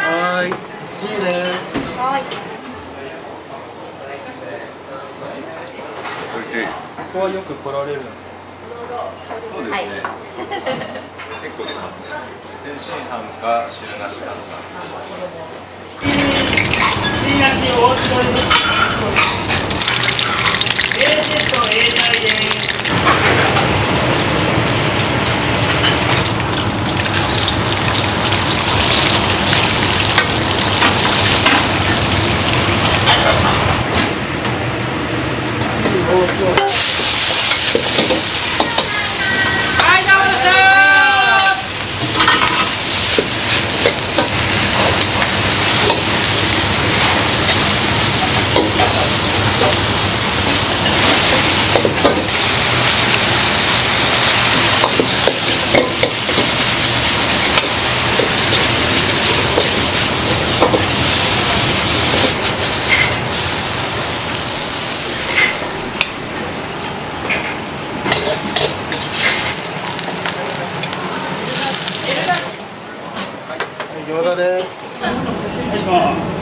はい、C です。はい。ここはよく来られるんですか？そうですね。結構出ます。天津飯か汁なしなのか。汁なしおしぼりです。A セット A 台です。餃子です。お願いします。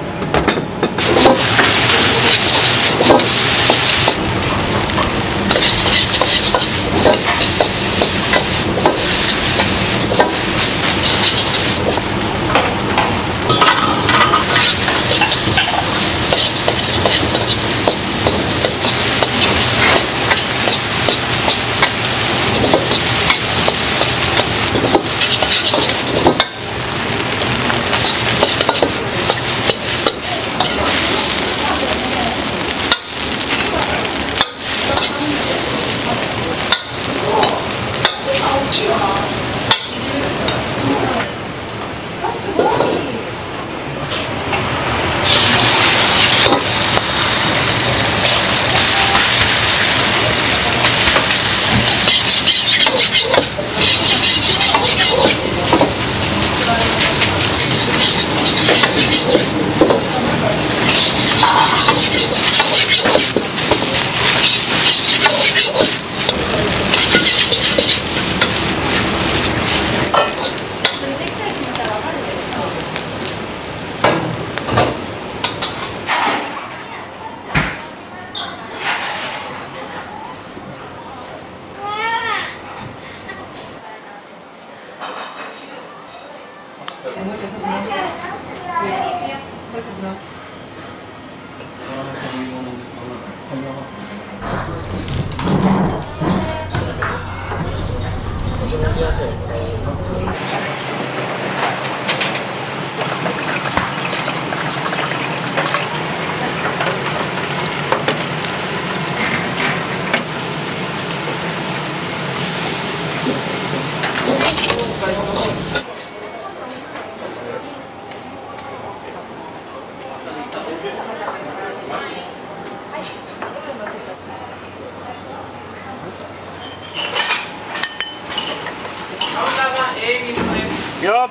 よっ。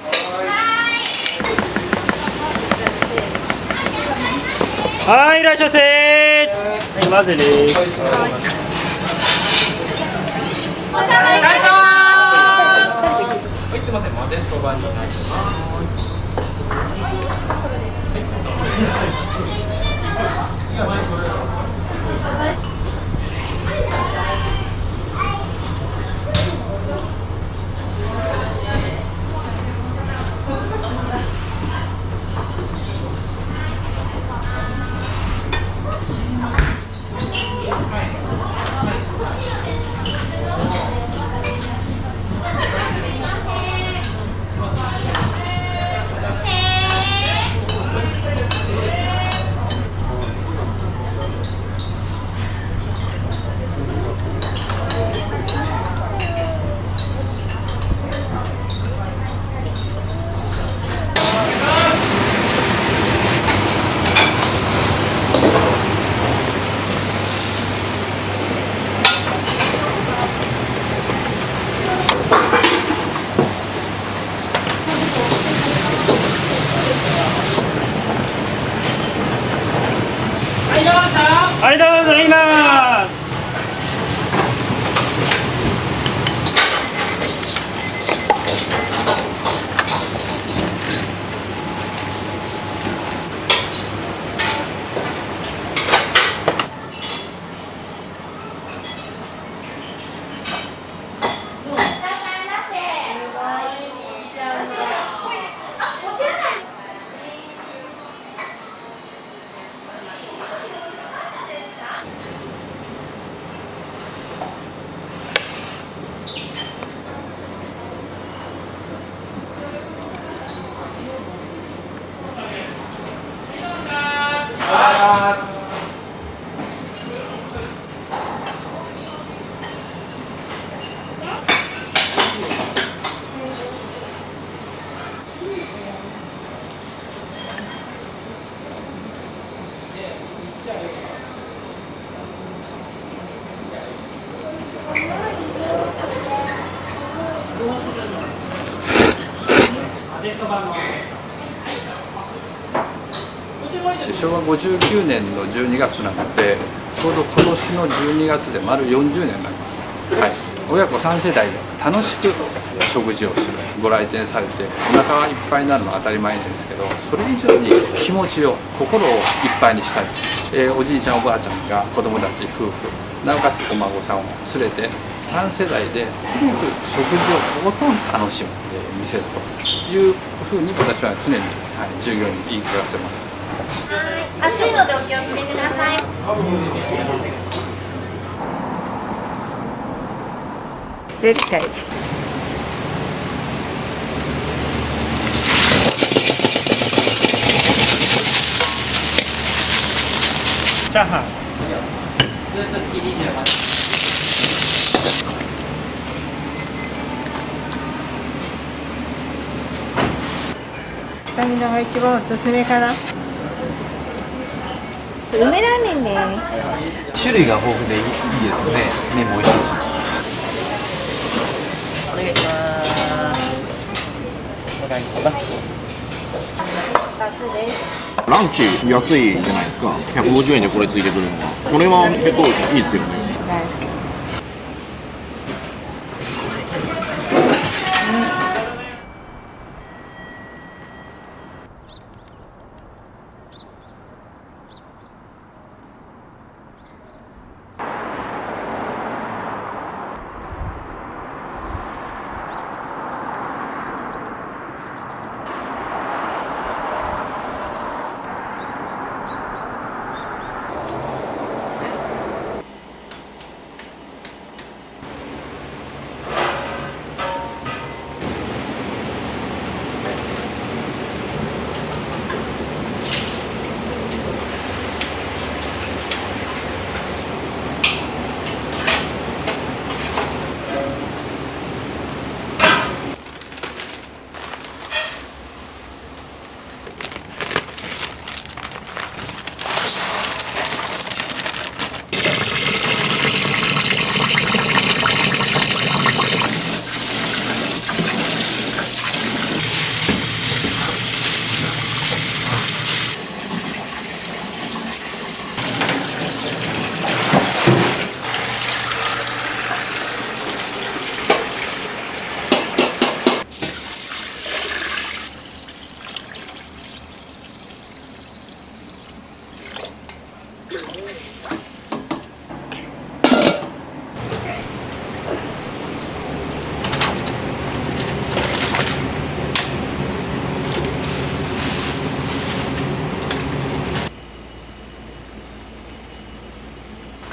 はい、いらっしゃいませ。はい、まぜです。お願いします。すみません、混ぜそばになります。昭和59年の12月なので、ちょうど今年の12月で丸40年になります。はい、親子3世代で楽しく食事をする、ご来店されてお腹がいっぱいになるのは当たり前ですけど、それ以上に気持ちを、心をいっぱいにしたり、おじいちゃんおばあちゃんが子供たち夫婦、なおかつお孫さんを連れて3世代でとにかく食事をとことん楽しむ店というふうに私は常に、従業員に言い聞かせます。暑いのでお気をつけください。出るかい。チャーハン。スタミナが一番おすすめかな。梅ラーメンね。種類が豊富でいいですよね。麺も美味しいし。お願いします。お願いします。ランチ安いじゃないですか。150円でこれついてくるのは、これは結構いいですよね。大好き。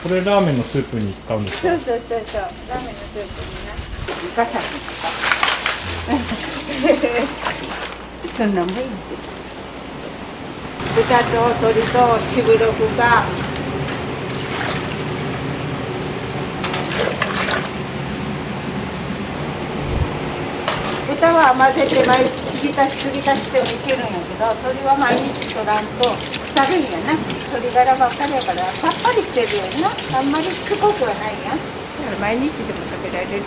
これラーメンのスープに使うんですか？そうそうそうそう、ラーメンのスープにな、ガサそんなんもいいんです。豚と鶏としぶろくが豚は混ぜて毎日継ぎ足してもいけるんやけど、鶏は毎日取らんと腐るんやな。鶏ガラばっかりやからさっぱりしてるよな。あんまりしつこくはないやん。だから毎日でも食べられるよ。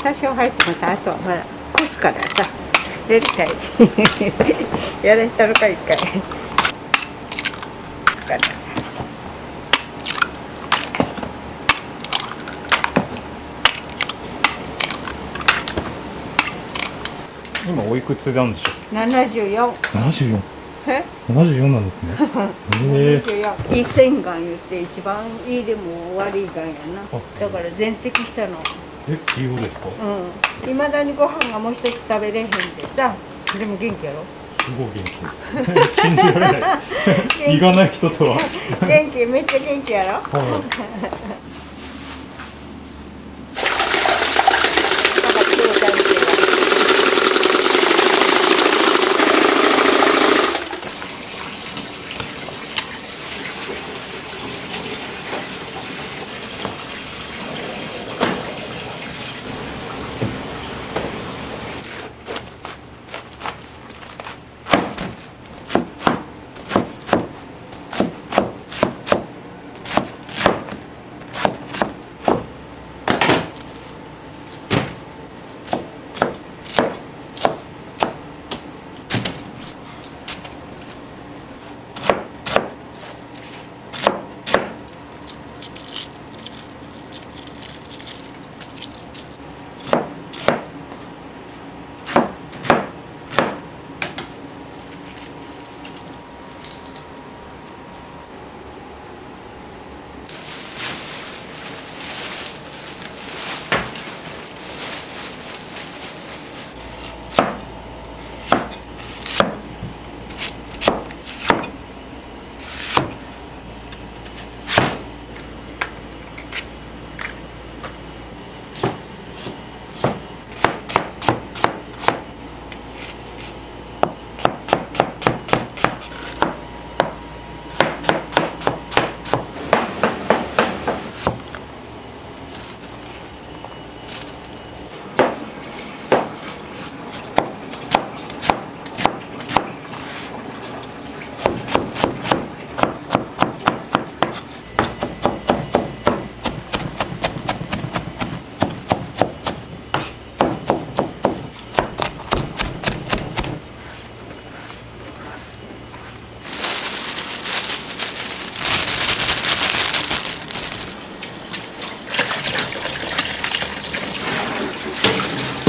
多少入ってもさ、あとはまだこすからさ、出るかいやらしたのか一回今おいくつなんでしょう？74。74。え74なんですね。74。いい洗顔言って一番いいでも悪いがんやな。だから全摘したの。いいことですか？うん。いまだにご飯がもう一つ食べれへんでさ。でも元気やろ？すごい元気です。信じられないです。胃がない人とは。元気、めっちゃ元気やろ？はい。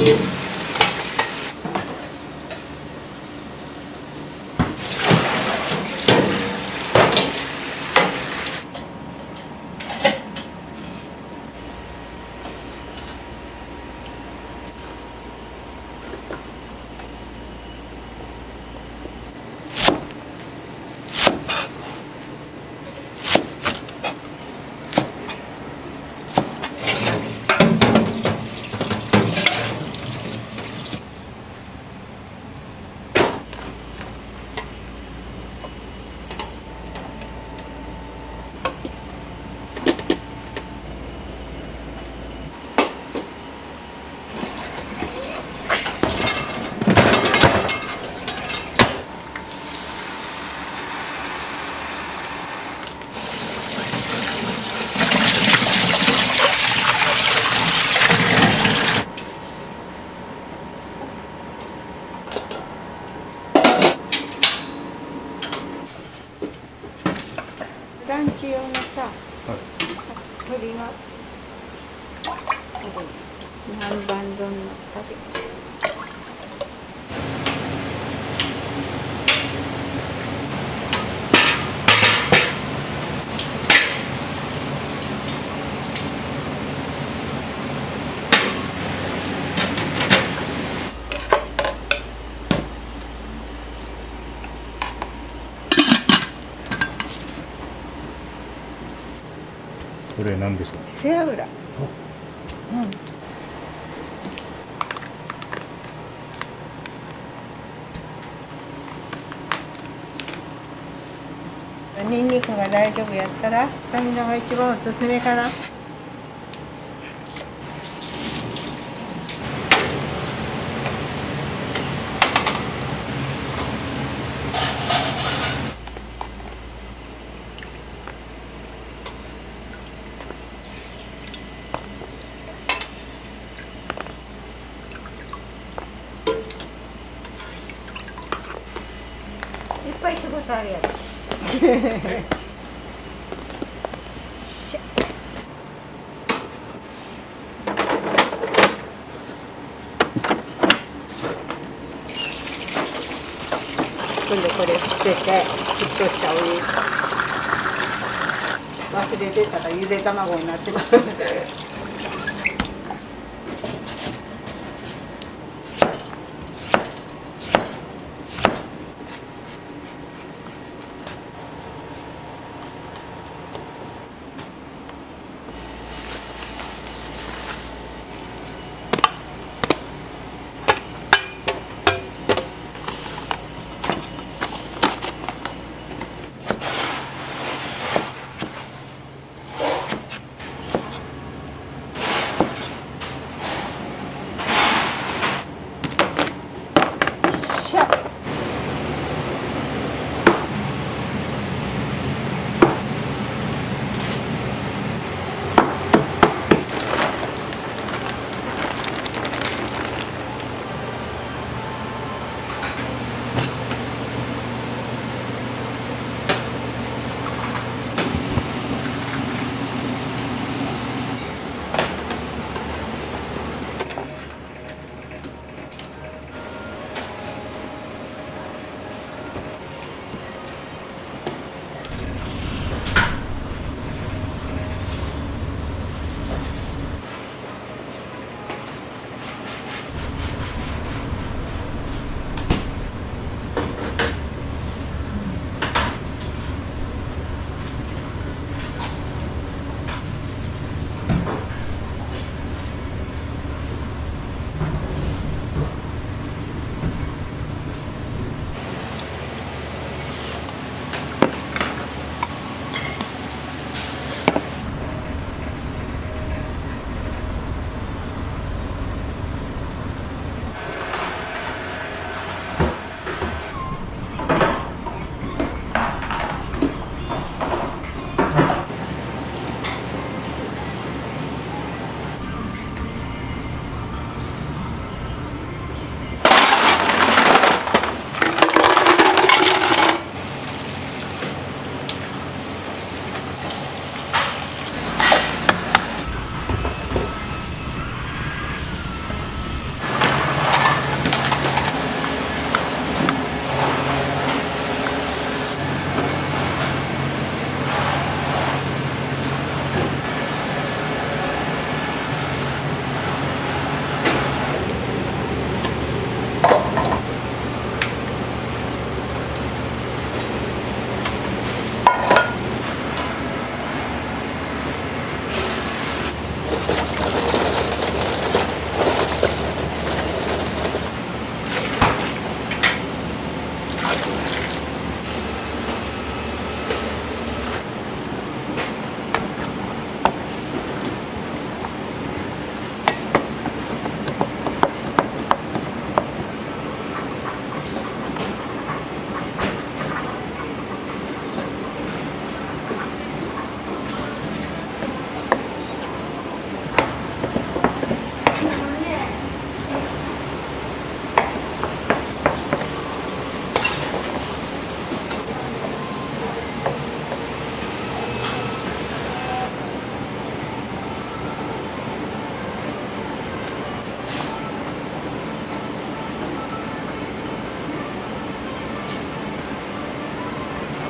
ランチ用のさ、鶏の南蛮丼の食べ。これ何ですか？背脂。うん。ニンニクが大丈夫やったら、スタミナが一番おすすめかな。いっぱい仕事あるやろ。しゃ。今度これ捨てて、沸騰したお湯。忘れてたらゆで卵になってます。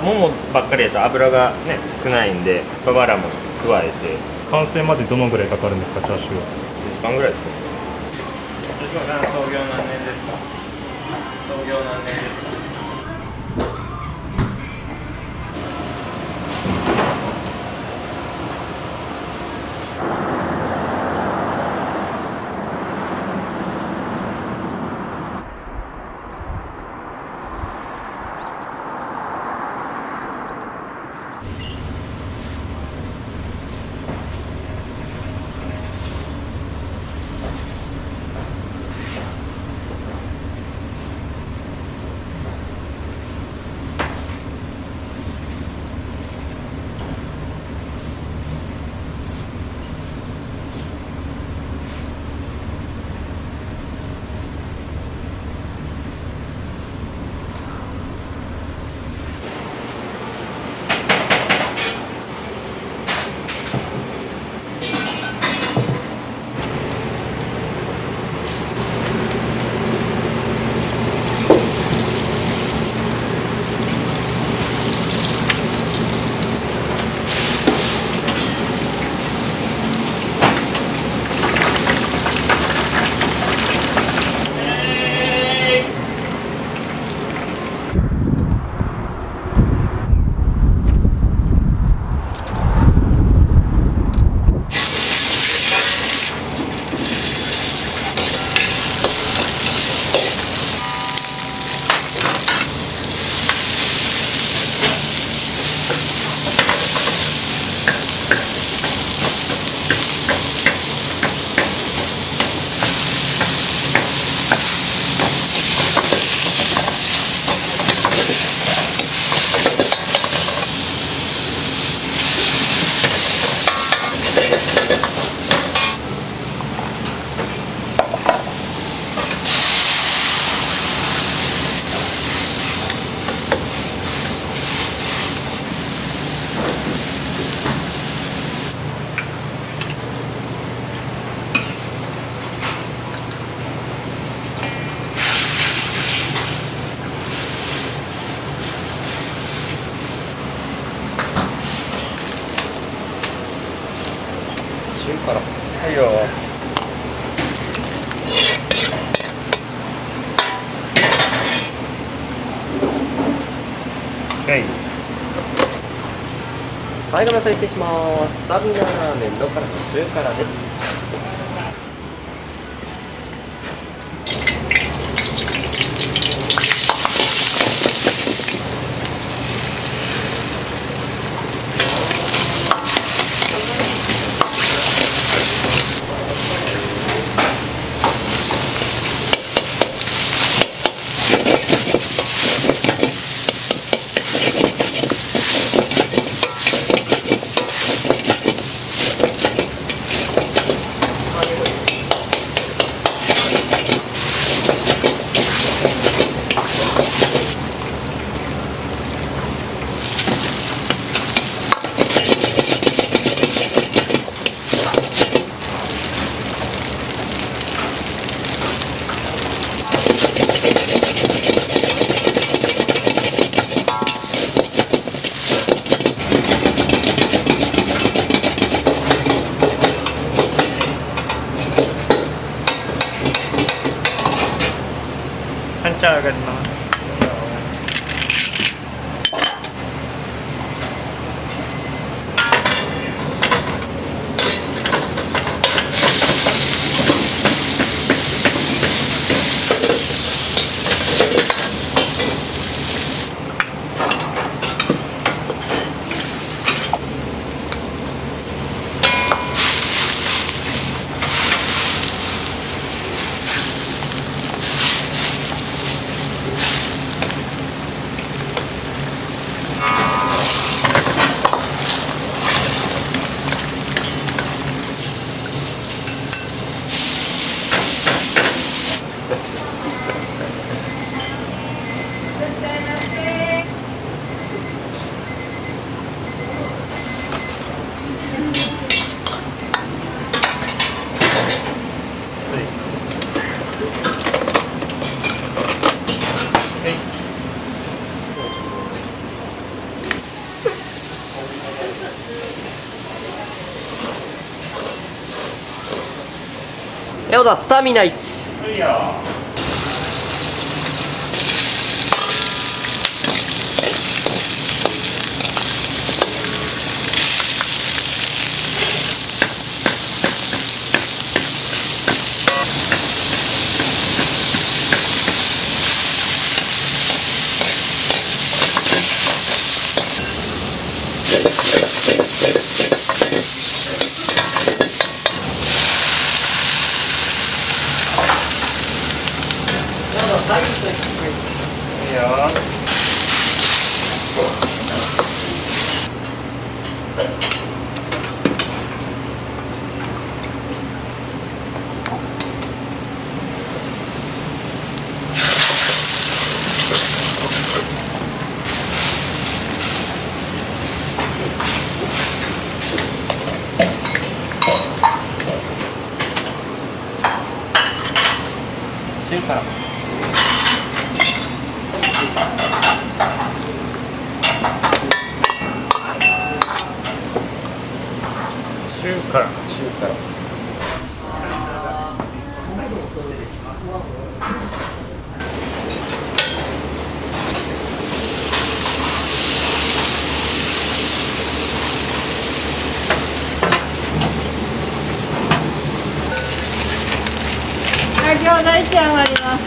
ももばっかりやと油がね少ないんでババラも加えて完成までどのぐらいかかるんですか、チャーシューは。2時間ぐらいですね。吉野さん、創業何年ですか？創業何年ですか？塩辛。はいよ。はい、ごめんなさい、失礼します。スタミナラーメンのからの中辛です。Panca agad naman. エオダスタミナ1。いいよ。いいよ。中から中からはい、餃子1上がります。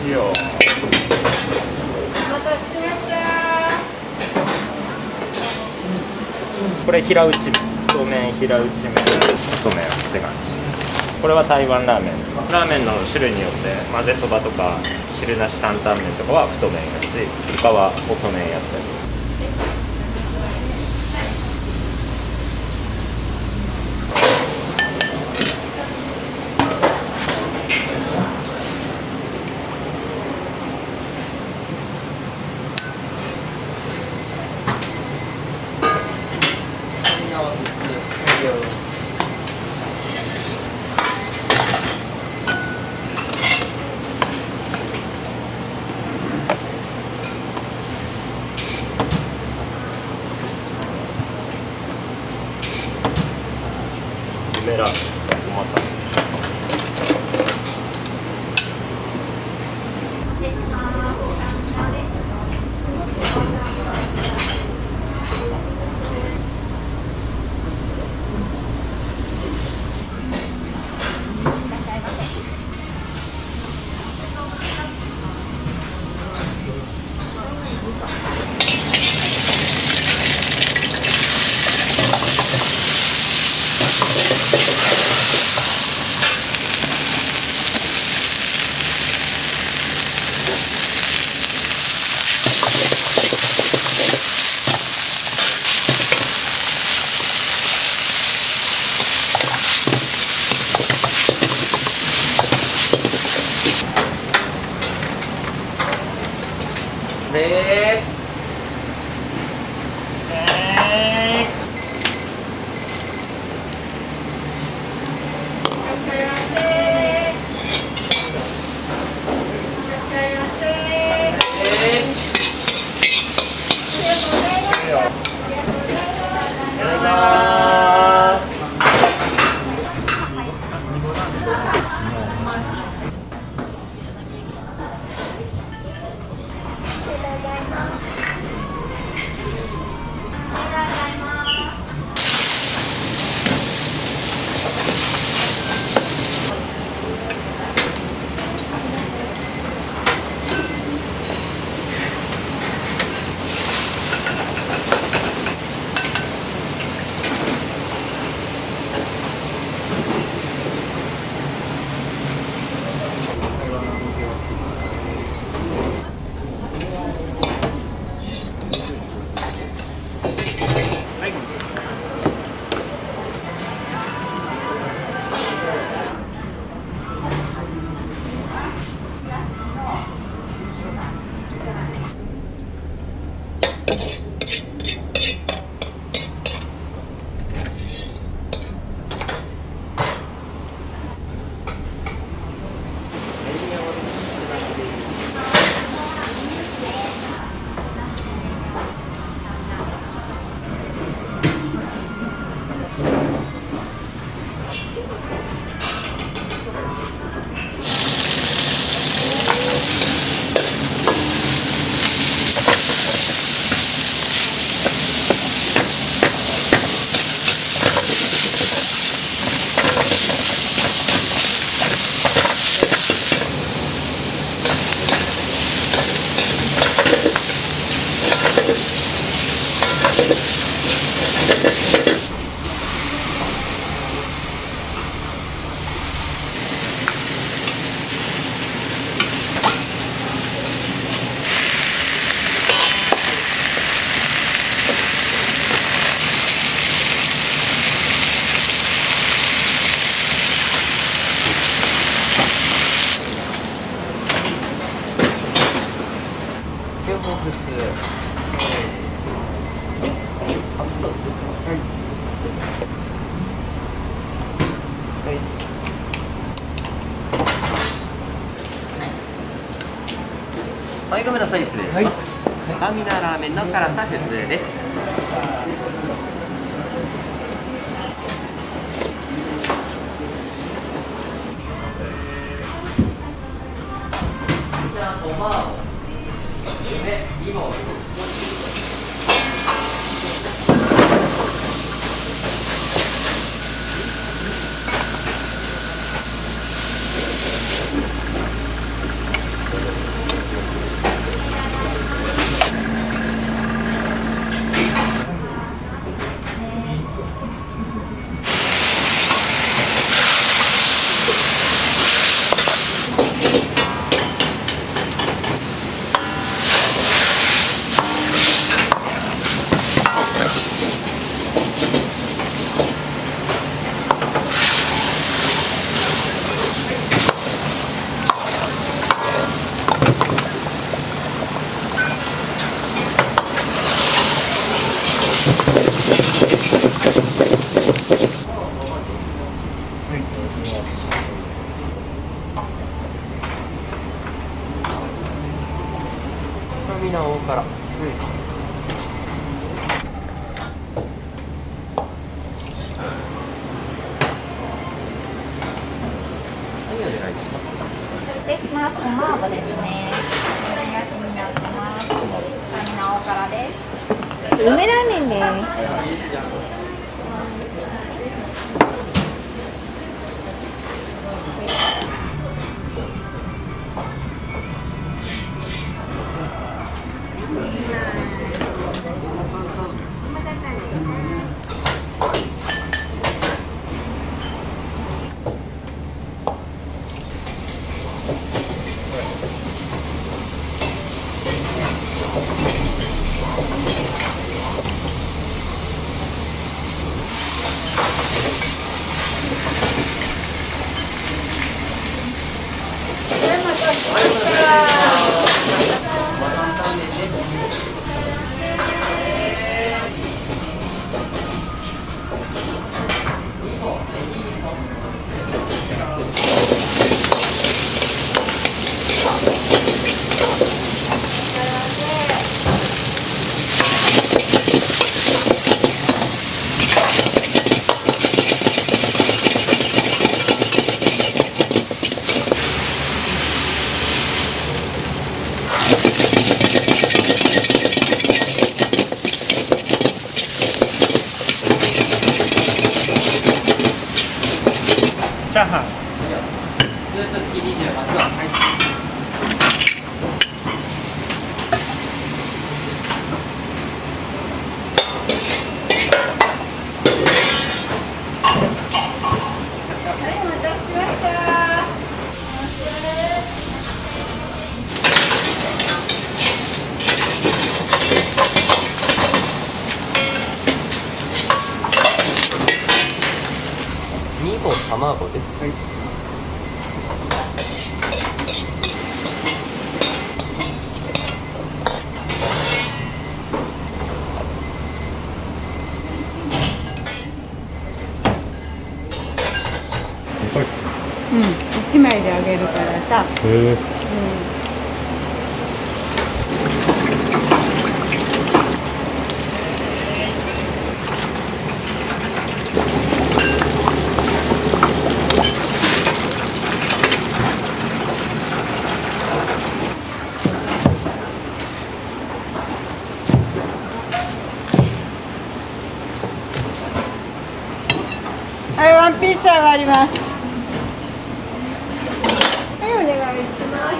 いいよ。これ平打ち麺、太麺平打ち麺、太麺って感じ。これは台湾ラーメン。ラーメンの種類によって混ぜそばとか汁なし担々麺とかは太麺やし、他は細麺やったり。梅ラーメントマト。ではい、ごめんなさい、失礼します。スタミナラーメンの辛さ普通です。スタミナ大辛。お願いします。失礼します。ごま油ですね。お願いします。スタミナ大辛です。梅ラーメンです。チャーハン。2個卵です。うん、1枚であげるからさ。はい、ワンピース上がります。はい、お願いします。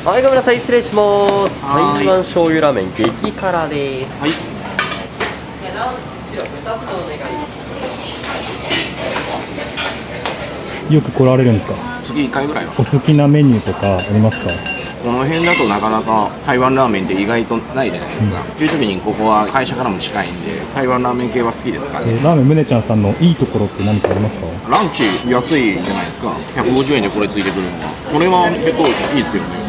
はいごめんなさい失礼します。台湾醤油ラーメン激辛です。はい。よく来られるんですか？月1回ぐらいは。お好きなメニューとかありますか？この辺だとなかなか台湾ラーメンって意外とないじゃないですか。という時にここは会社からも近いんで、台湾ラーメン系は好きですかね。ラーメンむねちゃんさんのいいところって何かありますか？ランチ安いじゃないですか。150円でこれついてくるのは、これは結構いいですよね。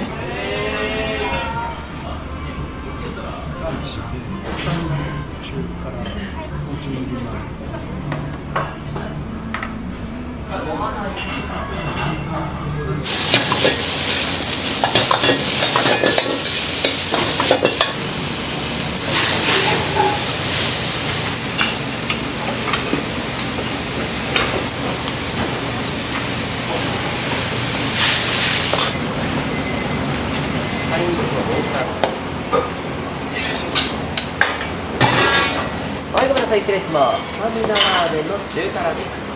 はいごめんなさい失礼します。スタミナラーメンの中辛です。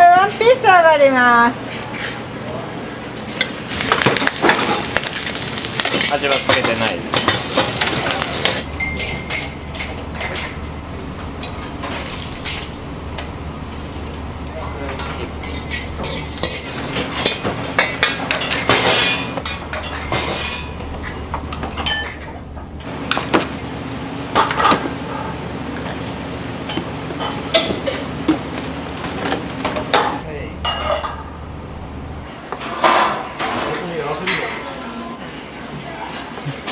ワンピース上がります。味はつけてないです。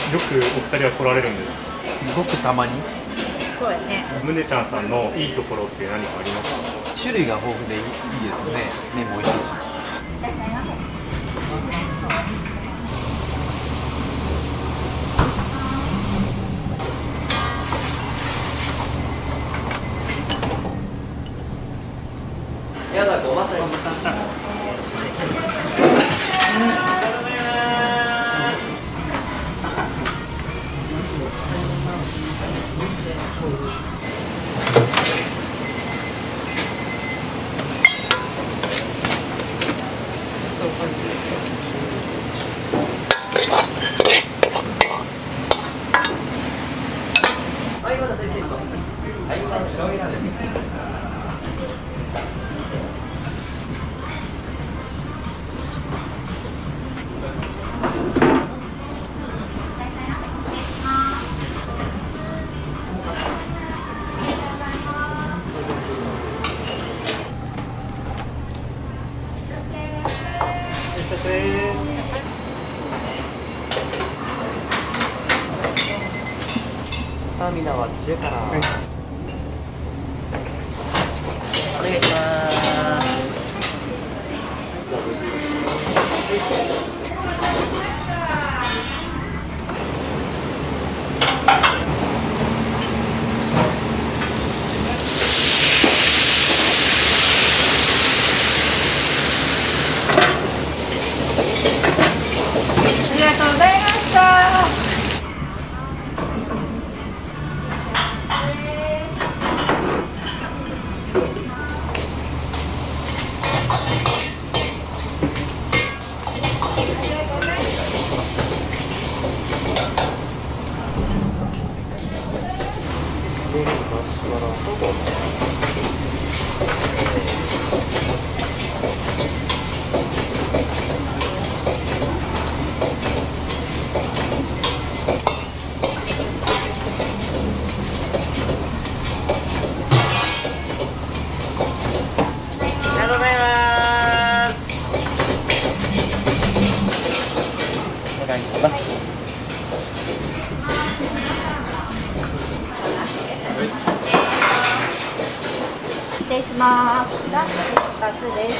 よくお二人は来られるんですか？ごくたまに。そうやね。むねちゃんさんのいいところって何かありますか？種類が豊富でいいですね。麺も美味しいし。やだごまたりました。はいまだ出てるか。はいまだ醤油ラーメンです。スタミナは中辛。お願いします。ありがとうございました。失礼します。ランチ2つです。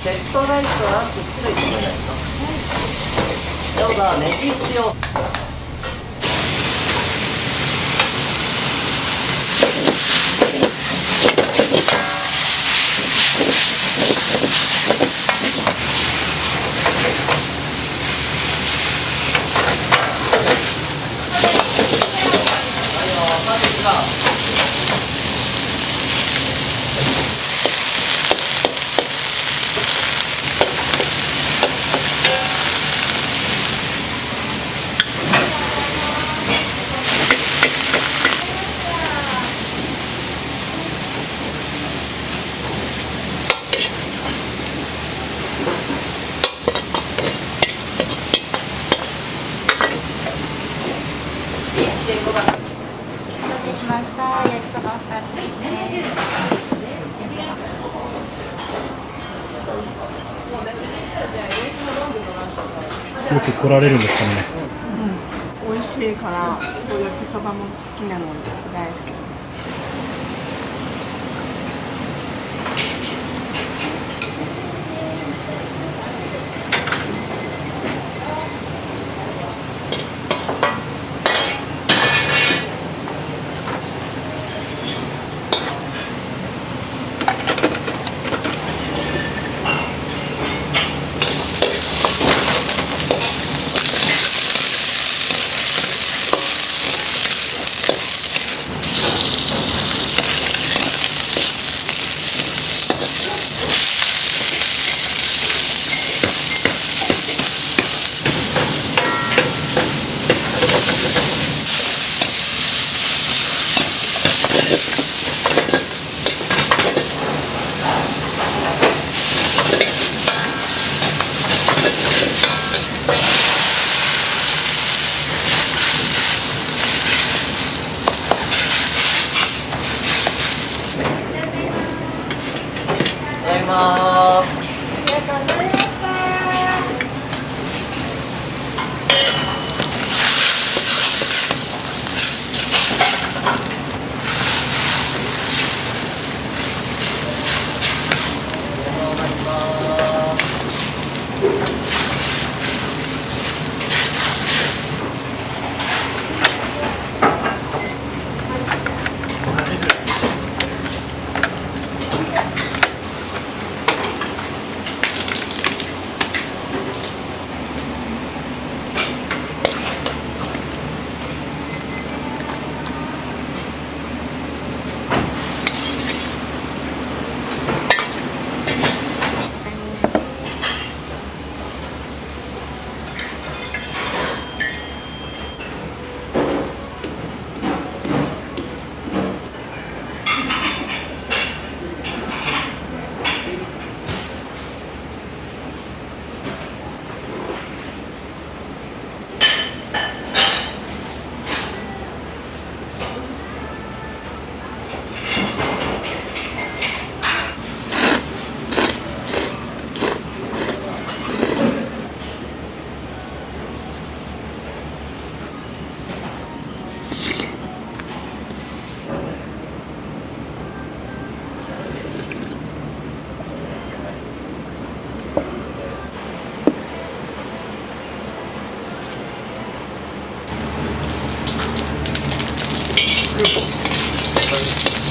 セットライスは失礼します。どうぞネギ塩。よく来られるんですか、皆さん。美味しいから焼きそばも好きなので大好きです。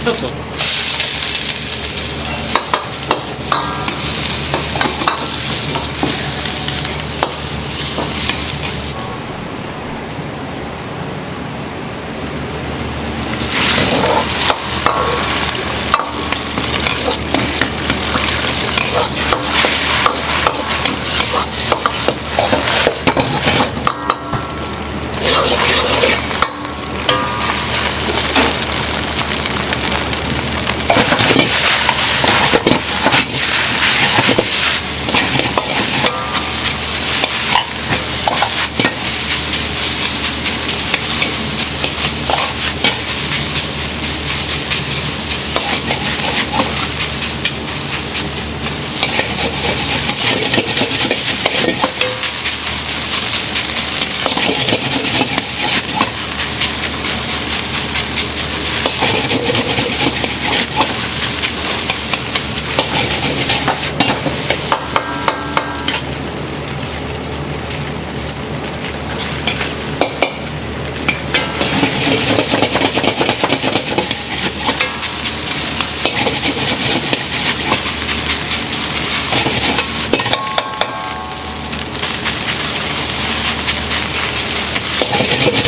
ちょっとす。